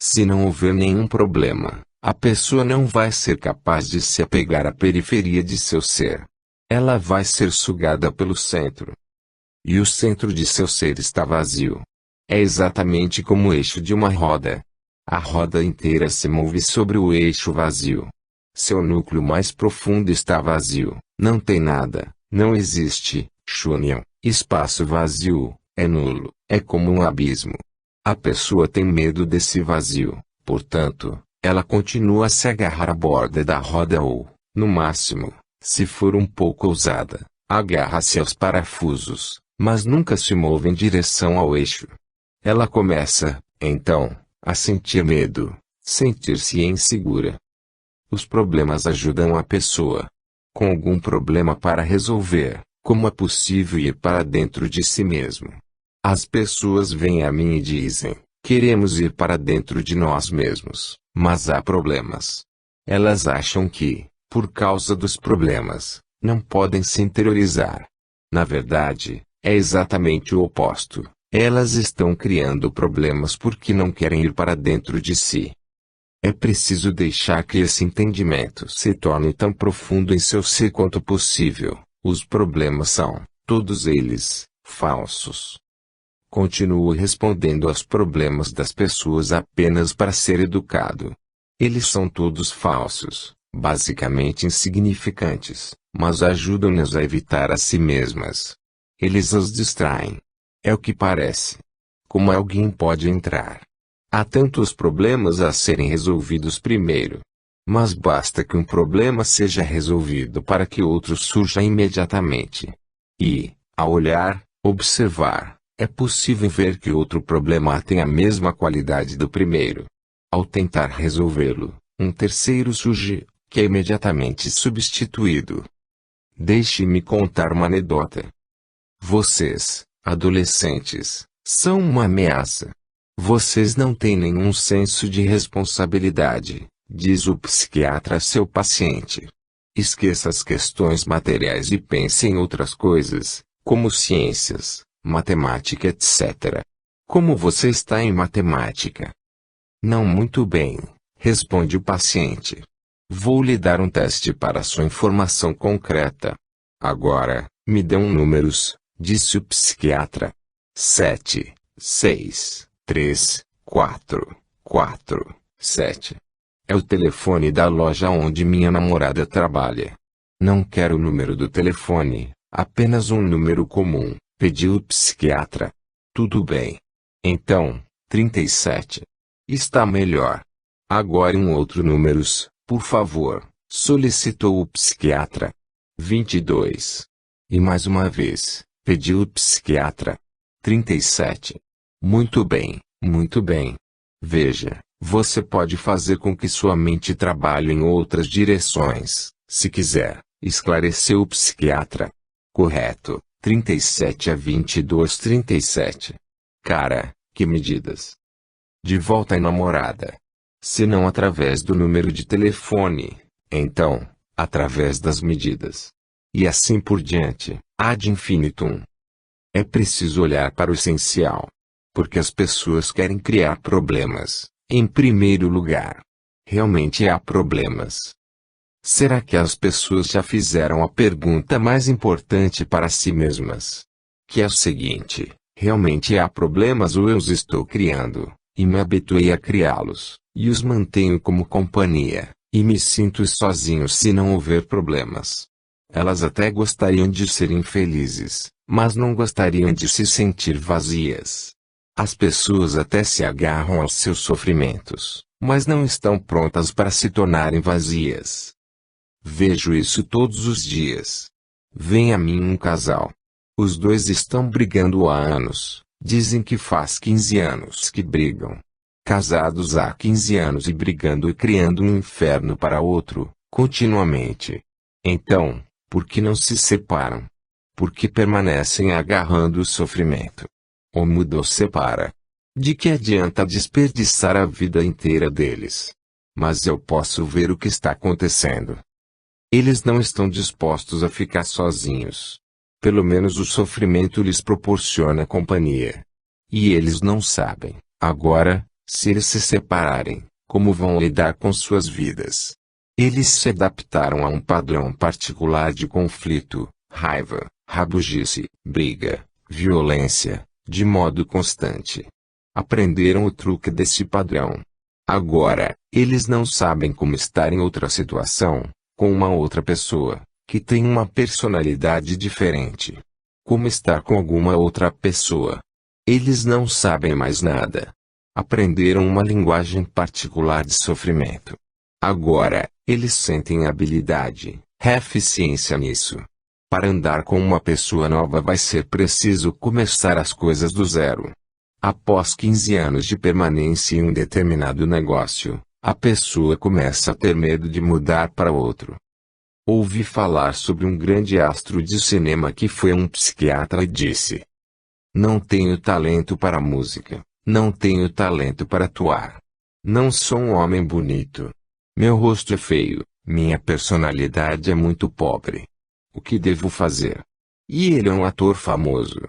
Se não houver nenhum problema, a pessoa não vai ser capaz de se apegar à periferia de seu ser. Ela vai ser sugada pelo centro. E o centro de seu ser está vazio. É exatamente como o eixo de uma roda. A roda inteira se move sobre o eixo vazio. Seu núcleo mais profundo está vazio, não tem nada, não existe, Shunyan, espaço vazio, é nulo, é como um abismo. A pessoa tem medo desse vazio, portanto, ela continua a se agarrar à borda da roda ou, no máximo, se for um pouco ousada, agarra-se aos parafusos, mas nunca se move em direção ao eixo. Ela começa, então, a sentir medo, sentir-se insegura. Os problemas ajudam a pessoa. Com algum problema para resolver, como é possível ir para dentro de si mesmo? As pessoas vêm a mim e dizem: queremos ir para dentro de nós mesmos, mas há problemas. Elas acham que, por causa dos problemas, não podem se interiorizar. Na verdade, é exatamente o oposto. Elas estão criando problemas porque não querem ir para dentro de si. É preciso deixar que esse entendimento se torne tão profundo em seu ser quanto possível. Os problemas são, todos eles, falsos. Continuo respondendo aos problemas das pessoas apenas para ser educado. Eles são todos falsos, basicamente insignificantes, mas ajudam-nos a evitar a si mesmas. Eles as distraem. É o que parece. Como alguém pode entrar? Há tantos problemas a serem resolvidos primeiro. Mas basta que um problema seja resolvido para que outro surja imediatamente. E, ao olhar, observar, é possível ver que outro problema tem a mesma qualidade do primeiro. Ao tentar resolvê-lo, um terceiro surge, que é imediatamente substituído. Deixe-me contar uma anedota. Vocês, adolescentes, são uma ameaça. Vocês não têm nenhum senso de responsabilidade, diz o psiquiatra a seu paciente. Esqueça as questões materiais e pense em outras coisas, como ciências, matemática, etc. Como você está em matemática? Não muito bem, responde o paciente. Vou lhe dar um teste para sua informação concreta. Agora, me dê números, disse o psiquiatra. 7, 6, 3, 4, 4, 7. É o telefone da loja onde minha namorada trabalha. Não quero o número do telefone, apenas um número comum, pediu o psiquiatra. Tudo bem. Então, 37. Está melhor. Agora outro números, por favor, solicitou o psiquiatra. 22. E mais uma vez, pediu o psiquiatra. 37. Muito bem, muito bem. Veja, você pode fazer com que sua mente trabalhe em outras direções, se quiser, esclareceu o psiquiatra. Correto, 37 a 22, 37. Cara, que medidas? De volta à namorada. Se não através do número de telefone, então, através das medidas. E assim por diante, ad infinitum. É preciso olhar para o essencial. Porque as pessoas querem criar problemas, em primeiro lugar. Realmente há problemas. Será que as pessoas já fizeram a pergunta mais importante para si mesmas? Que é o seguinte: realmente há problemas ou eu os estou criando, e me habituei a criá-los, e os mantenho como companhia, e me sinto sozinho se não houver problemas? Elas até gostariam de serem felizes, mas não gostariam de se sentir vazias. As pessoas até se agarram aos seus sofrimentos, mas não estão prontas para se tornarem vazias. Vejo isso todos os dias. Vem a mim um casal. Os dois estão brigando há anos, dizem que faz 15 anos que brigam. Casados há 15 anos e brigando e criando um inferno para outro, continuamente. Então, por que não se separam? Por que permanecem agarrando o sofrimento? Ou muda ou separa. De que adianta desperdiçar a vida inteira deles? Mas eu posso ver o que está acontecendo. Eles não estão dispostos a ficar sozinhos. Pelo menos o sofrimento lhes proporciona companhia. E eles não sabem, agora, se eles se separarem, como vão lidar com suas vidas. Eles se adaptaram a um padrão particular de conflito, raiva, rabugice, briga, violência, de modo constante. Aprenderam o truque desse padrão. Agora, eles não sabem como estar em outra situação, com uma outra pessoa, que tem uma personalidade diferente. Como estar com alguma outra pessoa. Eles não sabem mais nada. Aprenderam uma linguagem particular de sofrimento. Agora, eles sentem habilidade, eficiência nisso. Para andar com uma pessoa nova vai ser preciso começar as coisas do zero. Após 15 anos de permanência em um determinado negócio, a pessoa começa a ter medo de mudar para outro. Ouvi falar sobre um grande astro de cinema que foi a um psiquiatra e disse: não tenho talento para música, não tenho talento para atuar. Não sou um homem bonito. Meu rosto é feio, minha personalidade é muito pobre. O que devo fazer? E ele é um ator famoso.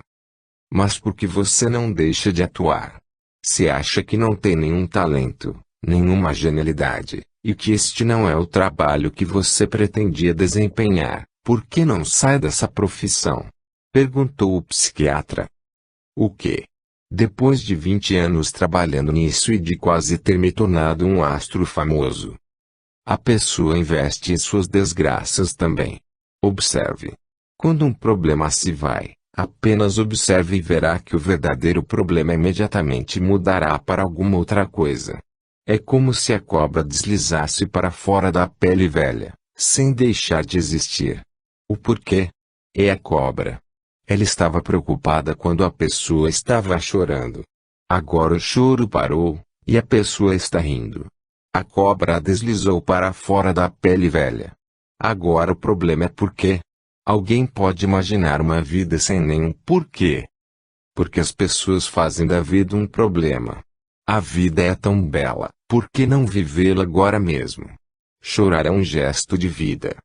Mas por que você não deixa de atuar? Se acha que não tem nenhum talento, nenhuma genialidade, e que este não é o trabalho que você pretendia desempenhar, por que não sai dessa profissão? Perguntou o psiquiatra. O quê? Depois de 20 anos trabalhando nisso e de quase ter me tornado um astro famoso. A pessoa investe em suas desgraças também. Observe. Quando um problema se vai, apenas observe e verá que o verdadeiro problema imediatamente mudará para alguma outra coisa. É como se a cobra deslizasse para fora da pele velha, sem deixar de existir. O porquê? É a cobra. Ela estava preocupada quando a pessoa estava chorando. Agora o choro parou, e a pessoa está rindo. A cobra a deslizou para fora da pele velha. Agora o problema é por quê? Alguém pode imaginar uma vida sem nenhum porquê? Porque as pessoas fazem da vida um problema. A vida é tão bela, por que não vivê-la agora mesmo? Chorar é um gesto de vida.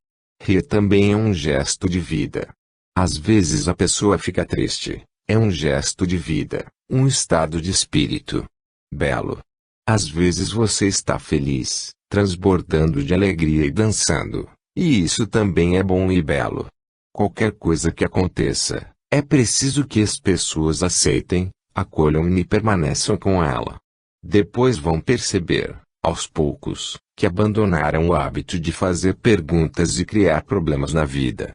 Rir também é um gesto de vida. Às vezes a pessoa fica triste, é um gesto de vida, um estado de espírito belo. Às vezes você está feliz, transbordando de alegria e dançando, e isso também é bom e belo. Qualquer coisa que aconteça, é preciso que as pessoas aceitem, acolham e permaneçam com ela. Depois vão perceber, aos poucos, que abandonaram o hábito de fazer perguntas e criar problemas na vida.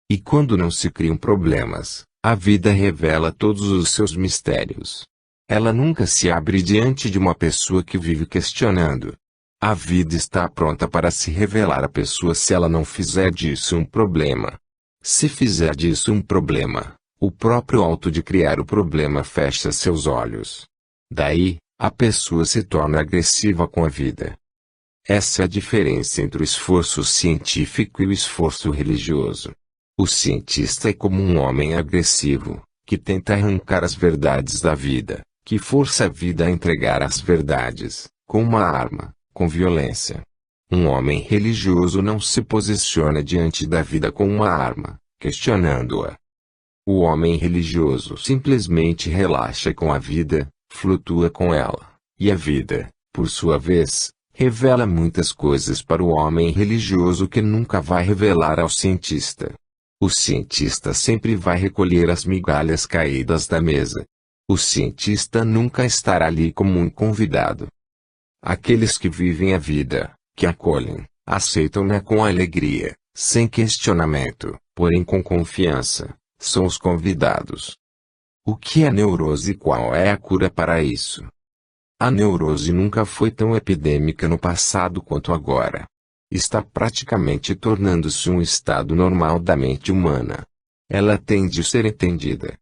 E quando não se criam problemas, a vida revela todos os seus mistérios. Ela nunca se abre diante de uma pessoa que vive questionando. A vida está pronta para se revelar à pessoa se ela não fizer disso um problema. Se fizer disso um problema, o próprio ato de criar o problema fecha seus olhos. Daí, a pessoa se torna agressiva com a vida. Essa é a diferença entre o esforço científico e o esforço religioso. O cientista é como um homem agressivo, que tenta arrancar as verdades da vida, que força a vida a entregar as verdades, com uma arma, com violência. Um homem religioso não se posiciona diante da vida com uma arma, questionando-a. O homem religioso simplesmente relaxa com a vida, flutua com ela, e a vida, por sua vez, revela muitas coisas para o homem religioso que nunca vai revelar ao cientista. O cientista sempre vai recolher as migalhas caídas da mesa. O cientista nunca estará ali como um convidado. Aqueles que vivem a vida, que acolhem, aceitam-na com alegria, sem questionamento, porém com confiança, são os convidados. O que é neurose e qual é a cura para isso? A neurose nunca foi tão epidêmica no passado quanto agora. Está praticamente tornando-se um estado normal da mente humana. Ela tem de ser entendida.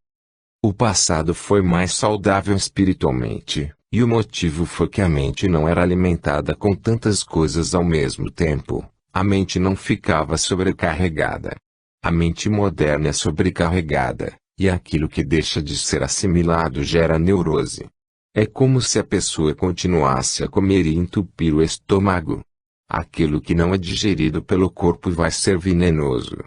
O passado foi mais saudável espiritualmente, e o motivo foi que a mente não era alimentada com tantas coisas ao mesmo tempo, a mente não ficava sobrecarregada. A mente moderna é sobrecarregada, e aquilo que deixa de ser assimilado gera neurose. É como se a pessoa continuasse a comer e entupir o estômago. Aquilo que não é digerido pelo corpo vai ser venenoso.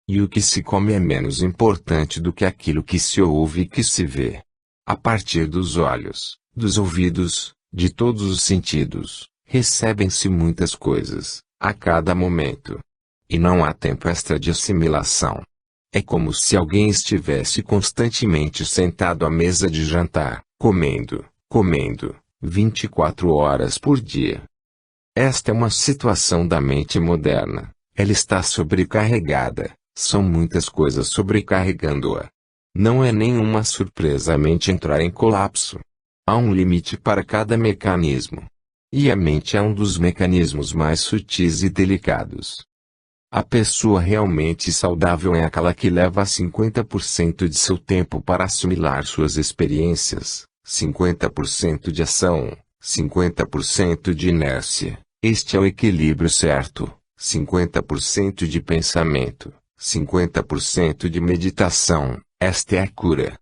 E o que se come é menos importante do que aquilo que se ouve e que se vê. A partir dos olhos, dos ouvidos, de todos os sentidos, recebem-se muitas coisas, a cada momento. E não há tempo extra de assimilação. É como se alguém estivesse constantemente sentado à mesa de jantar, comendo, 24 horas por dia. Esta é uma situação da mente moderna. Ela está sobrecarregada, são muitas coisas sobrecarregando-a. Não é nenhuma surpresa a mente entrar em colapso. Há um limite para cada mecanismo. E a mente é um dos mecanismos mais sutis e delicados. A pessoa realmente saudável é aquela que leva 50% de seu tempo para assimilar suas experiências, 50% de ação, 50% de inércia. Este é o equilíbrio certo. 50% de pensamento, 50% de meditação. Esta é a cura.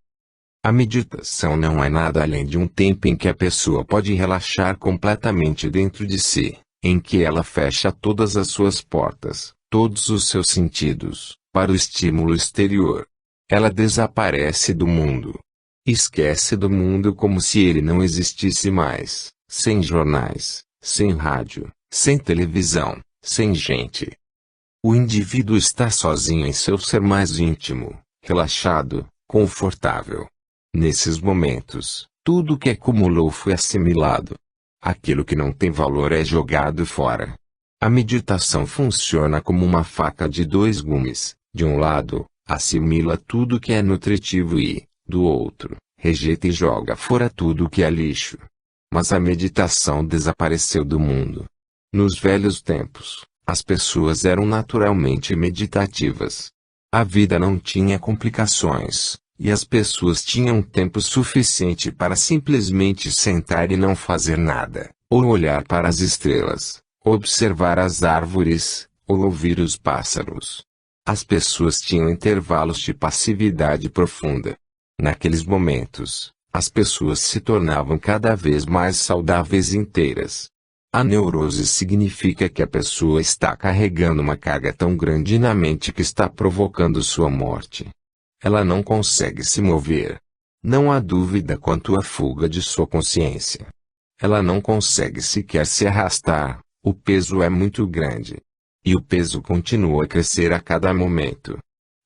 A meditação não é nada além de um tempo em que a pessoa pode relaxar completamente dentro de si, em que ela fecha todas as suas portas, todos os seus sentidos, para o estímulo exterior. Ela desaparece do mundo. Esquece do mundo como se ele não existisse mais, sem jornais, sem rádio, sem televisão, sem gente. O indivíduo está sozinho em seu ser mais íntimo, relaxado, confortável. Nesses momentos, tudo o que acumulou foi assimilado. Aquilo que não tem valor é jogado fora. A meditação funciona como uma faca de dois gumes. De um lado, assimila tudo que é nutritivo e, do outro, rejeita e joga fora tudo que é lixo. Mas a meditação desapareceu do mundo. Nos velhos tempos, as pessoas eram naturalmente meditativas. A vida não tinha complicações. E as pessoas tinham tempo suficiente para simplesmente sentar e não fazer nada, ou olhar para as estrelas, observar as árvores, ou ouvir os pássaros. As pessoas tinham intervalos de passividade profunda. Naqueles momentos, as pessoas se tornavam cada vez mais saudáveis e inteiras. A neurose significa que a pessoa está carregando uma carga tão grande na mente que está provocando sua morte. Ela não consegue se mover. Não há dúvida quanto à fuga de sua consciência. Ela não consegue sequer se arrastar, o peso é muito grande. E o peso continua a crescer a cada momento.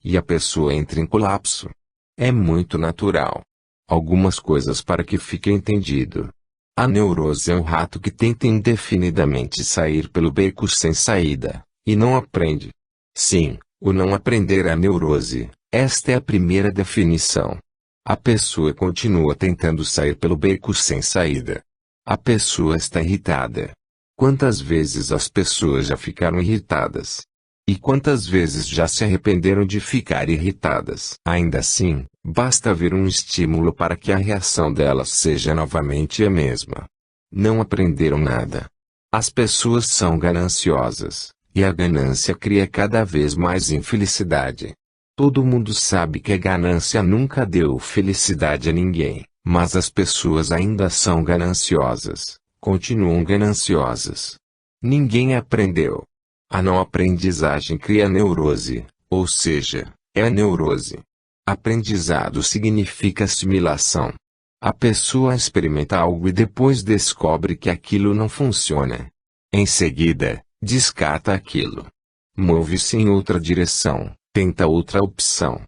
E a pessoa entra em colapso. É muito natural. Algumas coisas para que fique entendido. A neurose é um rato que tenta indefinidamente sair pelo beco sem saída, e não aprende. Sim, o não aprender é a neurose. Esta é a primeira definição. A pessoa continua tentando sair pelo beco sem saída. A pessoa está irritada. Quantas vezes as pessoas já ficaram irritadas? E quantas vezes já se arrependeram de ficar irritadas? Ainda assim, basta ver um estímulo para que a reação delas seja novamente a mesma. Não aprenderam nada. As pessoas são gananciosas, e a ganância cria cada vez mais infelicidade. Todo mundo sabe que a ganância nunca deu felicidade a ninguém, mas as pessoas ainda são gananciosas, continuam gananciosas. Ninguém aprendeu. A não aprendizagem cria neurose, ou seja, é a neurose. Aprendizado significa assimilação. A pessoa experimenta algo e depois descobre que aquilo não funciona. Em seguida, descarta aquilo. Move-se em outra direção. Tenta outra opção.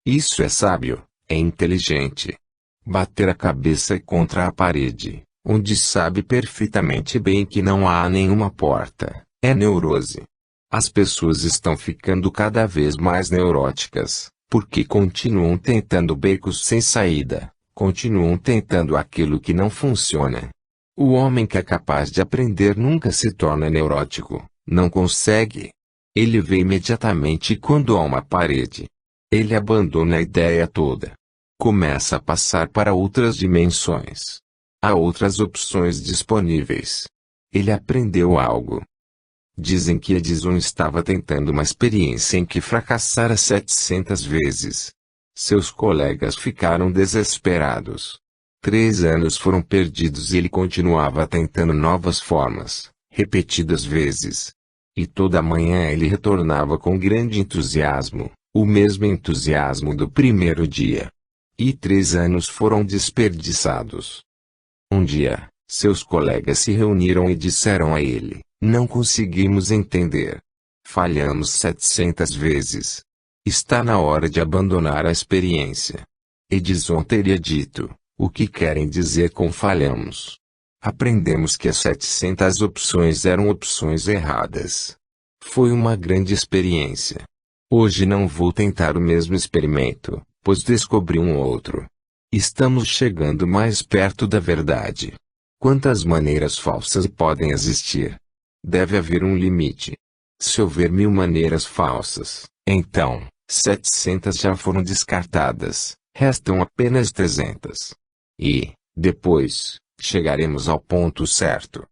Isso é sábio, é inteligente. Bater a cabeça contra a parede, onde sabe perfeitamente bem que não há nenhuma porta, é neurose. As pessoas estão ficando cada vez mais neuróticas, porque continuam tentando becos sem saída, continuam tentando aquilo que não funciona. O homem que é capaz de aprender nunca se torna neurótico, não consegue. Ele vê imediatamente quando há uma parede. Ele abandona a ideia toda. Começa a passar para outras dimensões. Há outras opções disponíveis. Ele aprendeu algo. Dizem que Edison estava tentando uma experiência em que fracassara 700 vezes. Seus colegas ficaram desesperados. 3 anos foram perdidos e ele continuava tentando novas formas, repetidas vezes. E toda manhã ele retornava com grande entusiasmo, o mesmo entusiasmo do primeiro dia. E 3 anos foram desperdiçados. Um dia, seus colegas se reuniram e disseram a ele: não conseguimos entender. Falhamos 700 vezes. Está na hora de abandonar a experiência. Edison teria dito: o que querem dizer com falhamos? Aprendemos que as 700 opções eram opções erradas. Foi uma grande experiência. Hoje não vou tentar o mesmo experimento, pois descobri um outro. Estamos chegando mais perto da verdade. Quantas maneiras falsas podem existir? Deve haver um limite. Se houver 1000 maneiras falsas, então, 700 já foram descartadas, restam apenas 300. E, Depois, chegaremos ao ponto certo.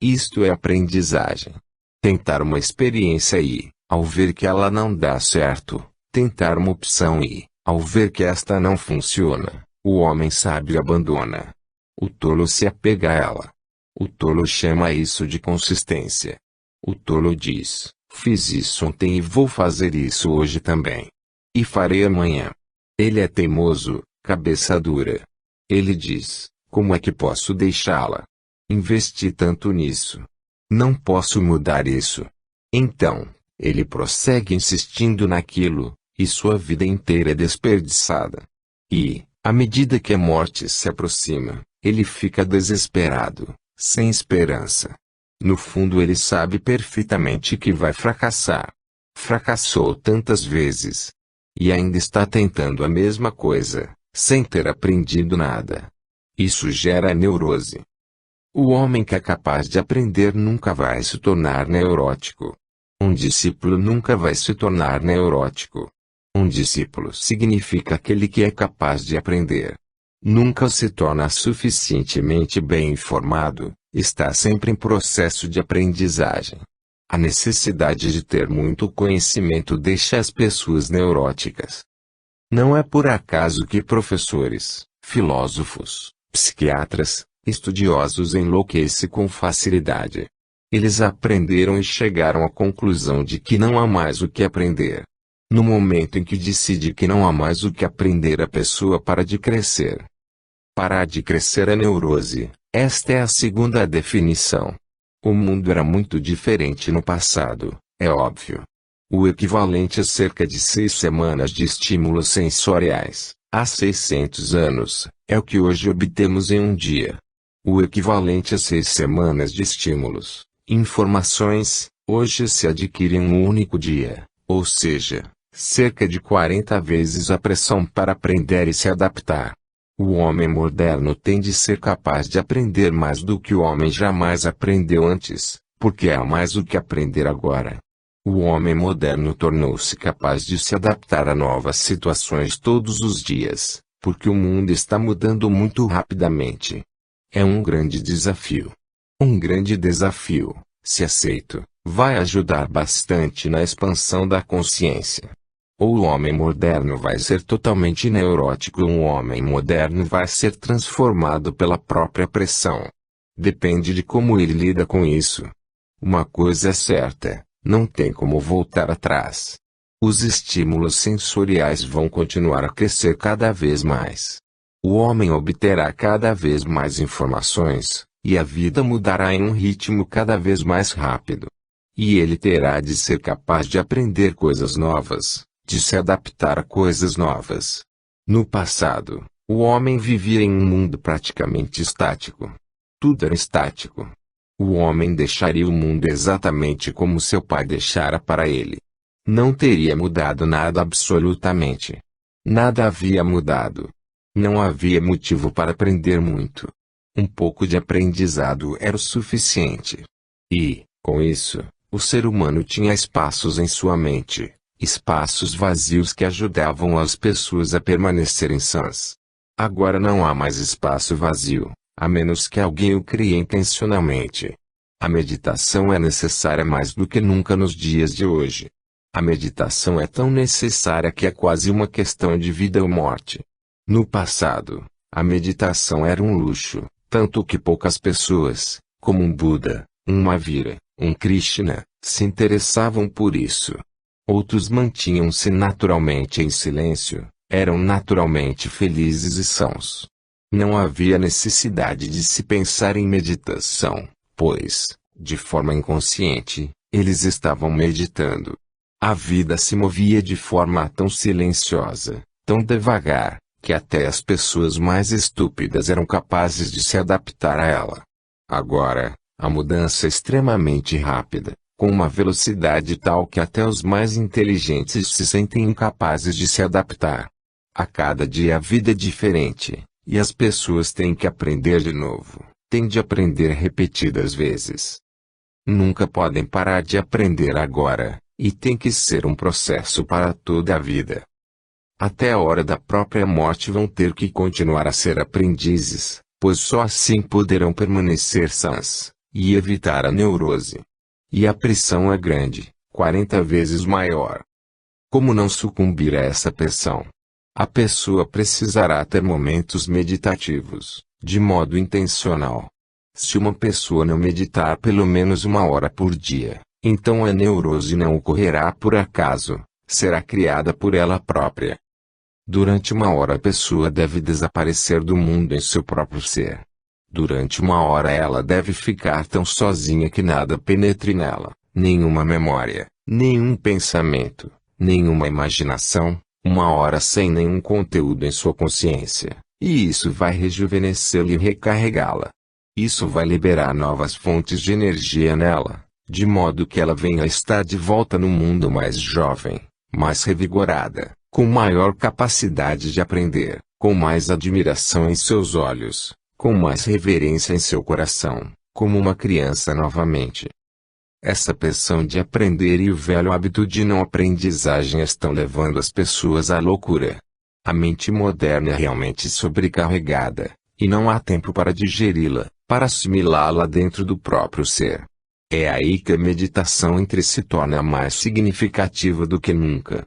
Isto é aprendizagem. Tentar uma experiência e, ao ver que ela não dá certo, tentar uma opção e, ao ver que esta não funciona, o homem sábio abandona. O tolo se apega a ela. O tolo chama isso de consistência. O tolo diz: fiz isso ontem e vou fazer isso hoje também. E farei amanhã. Ele é teimoso, cabeça dura. Ele diz: como é que posso deixá-la? Investi tanto nisso. Não posso mudar isso. Então, ele prossegue insistindo naquilo, e sua vida inteira é desperdiçada. E, à medida que a morte se aproxima, ele fica desesperado, sem esperança. No fundo ele sabe perfeitamente que vai fracassar. Fracassou tantas vezes. E ainda está tentando a mesma coisa, sem ter aprendido nada. Isso gera neurose. O homem que é capaz de aprender nunca vai se tornar neurótico. Um discípulo nunca vai se tornar neurótico. Um discípulo significa aquele que é capaz de aprender. Nunca se torna suficientemente bem informado, está sempre em processo de aprendizagem. A necessidade de ter muito conhecimento deixa as pessoas neuróticas. Não é por acaso que professores, filósofos, psiquiatras, estudiosos enlouquecem com facilidade. Eles aprenderam e chegaram à conclusão de que não há mais o que aprender. No momento em que decide que não há mais o que aprender, a pessoa para de crescer. Parar de crescer é neurose. Esta é a segunda definição. O mundo era muito diferente no passado, é óbvio. O equivalente a cerca de 6 semanas de estímulos sensoriais, há 600 anos, é o que hoje obtemos em um dia. O equivalente a 6 semanas de estímulos, informações, hoje se adquire em um único dia, ou seja, cerca de 40 vezes a pressão para aprender e se adaptar. O homem moderno tem de ser capaz de aprender mais do que o homem jamais aprendeu antes, porque há mais o que aprender agora. O homem moderno tornou-se capaz de se adaptar a novas situações todos os dias, porque o mundo está mudando muito rapidamente. É um grande desafio. Um grande desafio, se aceito, vai ajudar bastante na expansão da consciência. Ou o homem moderno vai ser totalmente neurótico ou um homem moderno vai ser transformado pela própria pressão. Depende de como ele lida com isso. Uma coisa é certa, não tem como voltar atrás. Os estímulos sensoriais vão continuar a crescer cada vez mais. O homem obterá cada vez mais informações, e a vida mudará em um ritmo cada vez mais rápido. E ele terá de ser capaz de aprender coisas novas, de se adaptar a coisas novas. No passado, o homem vivia em um mundo praticamente estático. Tudo era estático. O homem deixaria o mundo exatamente como seu pai deixara para ele. Não teria mudado nada absolutamente. Nada havia mudado. Não havia motivo para aprender muito. Um pouco de aprendizado era o suficiente. E, com isso, o ser humano tinha espaços em sua mente, espaços vazios que ajudavam as pessoas a permanecerem sãs. Agora não há mais espaço vazio, a menos que alguém o crie intencionalmente. A meditação é necessária mais do que nunca nos dias de hoje. A meditação é tão necessária que é quase uma questão de vida ou morte. No passado, a meditação era um luxo, tanto que poucas pessoas, como um Buda, um Mahavira, um Krishna, se interessavam por isso. Outros mantinham-se naturalmente em silêncio, eram naturalmente felizes e sãos. Não havia necessidade de se pensar em meditação, pois, de forma inconsciente, eles estavam meditando. A vida se movia de forma tão silenciosa, tão devagar, que até as pessoas mais estúpidas eram capazes de se adaptar a ela. Agora, a mudança é extremamente rápida, com uma velocidade tal que até os mais inteligentes se sentem incapazes de se adaptar. A cada dia a vida é diferente, e as pessoas têm que aprender de novo, têm de aprender repetidas vezes. Nunca podem parar de aprender agora, e tem que ser um processo para toda a vida. Até a hora da própria morte vão ter que continuar a ser aprendizes, pois só assim poderão permanecer sãs e evitar a neurose. E a pressão é grande, 40 vezes maior. Como não sucumbir a essa pressão? A pessoa precisará ter momentos meditativos, de modo intencional. Se uma pessoa não meditar pelo menos 1 hora por dia, então a neurose não ocorrerá por acaso, será criada por ela própria. Durante 1 hora a pessoa deve desaparecer do mundo em seu próprio ser. Durante 1 hora ela deve ficar tão sozinha que nada penetre nela, nenhuma memória, nenhum pensamento, nenhuma imaginação, 1 hora sem nenhum conteúdo em sua consciência, e isso vai rejuvenescê-la e recarregá-la. Isso vai liberar novas fontes de energia nela, de modo que ela venha a estar de volta no mundo mais jovem, mais revigorada, com maior capacidade de aprender, com mais admiração em seus olhos, com mais reverência em seu coração, como uma criança novamente. Essa pressão de aprender e o velho hábito de não aprendizagem estão levando as pessoas à loucura. A mente moderna é realmente sobrecarregada, e não há tempo para digeri-la, para assimilá-la dentro do próprio ser. É aí que a meditação se torna mais significativa do que nunca.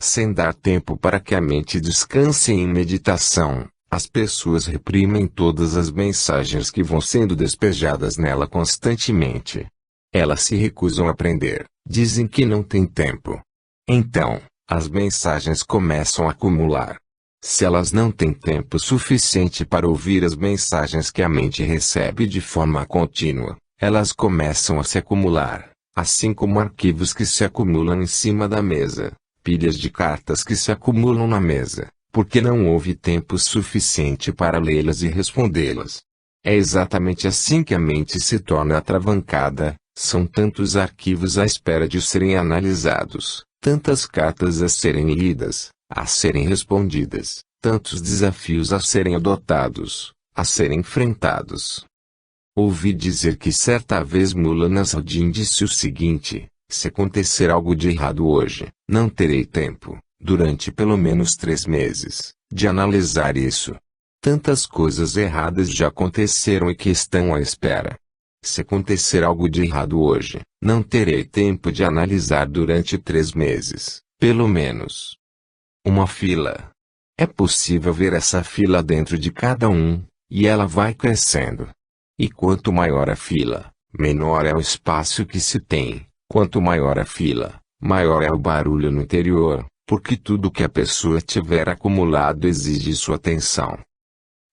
Sem dar tempo para que a mente descanse em meditação, as pessoas reprimem todas as mensagens que vão sendo despejadas nela constantemente. Elas se recusam a aprender, dizem que não têm tempo. Então, as mensagens começam a acumular. Se elas não têm tempo suficiente para ouvir as mensagens que a mente recebe de forma contínua, elas começam a se acumular, assim como arquivos que se acumulam em cima da mesa, pilhas de cartas que se acumulam na mesa, porque não houve tempo suficiente para lê-las e respondê-las. É exatamente assim que a mente se torna atravancada, são tantos arquivos à espera de serem analisados, tantas cartas a serem lidas, a serem respondidas, tantos desafios a serem adotados, a serem enfrentados. Ouvi dizer que certa vez Mullah Nasruddin disse o seguinte: se acontecer algo de errado hoje, não terei tempo, durante pelo menos 3 meses, de analisar isso. Tantas coisas erradas já aconteceram e que estão à espera. Se acontecer algo de errado hoje, não terei tempo de analisar durante 3 meses, pelo menos. Uma fila. É possível ver essa fila dentro de cada um, e ela vai crescendo. E quanto maior a fila, menor é o espaço que se tem. Quanto maior a fila, maior é o barulho no interior, porque tudo que a pessoa tiver acumulado exige sua atenção.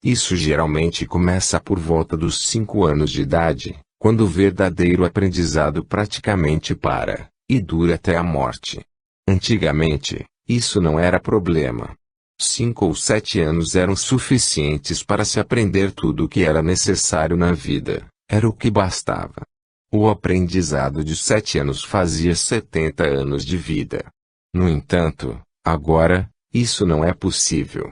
Isso geralmente começa por volta dos 5 anos de idade, quando o verdadeiro aprendizado praticamente para, e dura até a morte. Antigamente, isso não era problema. 5 ou 7 anos eram suficientes para se aprender tudo o que era necessário na vida, era o que bastava. O aprendizado de 7 anos fazia 70 anos de vida. No entanto, agora, isso não é possível.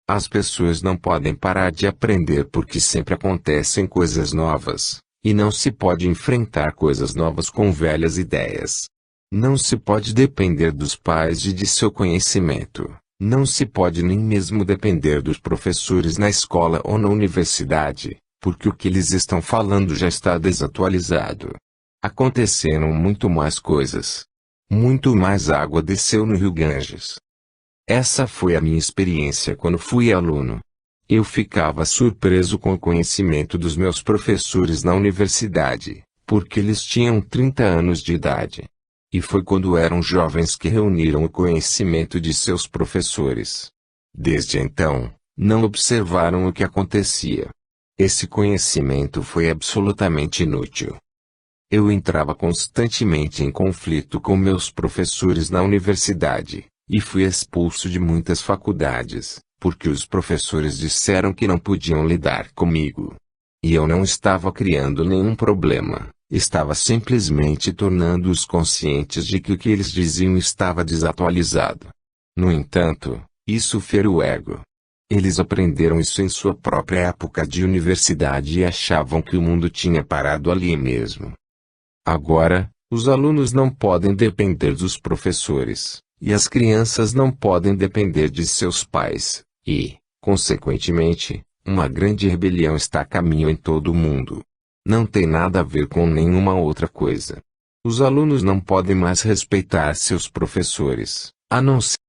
As pessoas não podem parar de aprender porque sempre acontecem coisas novas, e não se pode enfrentar coisas novas com velhas ideias. Não se pode depender dos pais e de seu conhecimento, não se pode nem mesmo depender dos professores na escola ou na universidade, porque o que eles estão falando já está desatualizado. Aconteceram muito mais coisas. Muito mais água desceu no rio Ganges. Essa foi a minha experiência quando fui aluno. Eu ficava surpreso com o conhecimento dos meus professores na universidade, porque eles tinham 30 anos de idade. E foi quando eram jovens que reuniram o conhecimento de seus professores. Desde então, não observaram o que acontecia. Esse conhecimento foi absolutamente inútil. Eu entrava constantemente em conflito com meus professores na universidade, e fui expulso de muitas faculdades, porque os professores disseram que não podiam lidar comigo. E eu não estava criando nenhum problema, estava simplesmente tornando-os conscientes de que o que eles diziam estava desatualizado. No entanto, isso feriu o ego. Eles aprenderam isso em sua própria época de universidade e achavam que o mundo tinha parado ali mesmo. Agora, os alunos não podem depender dos professores, e as crianças não podem depender de seus pais, e, consequentemente, Uma grande rebelião está a caminho em todo o mundo. Não tem nada a ver com nenhuma outra coisa. Os alunos não podem mais respeitar seus professores, a não ser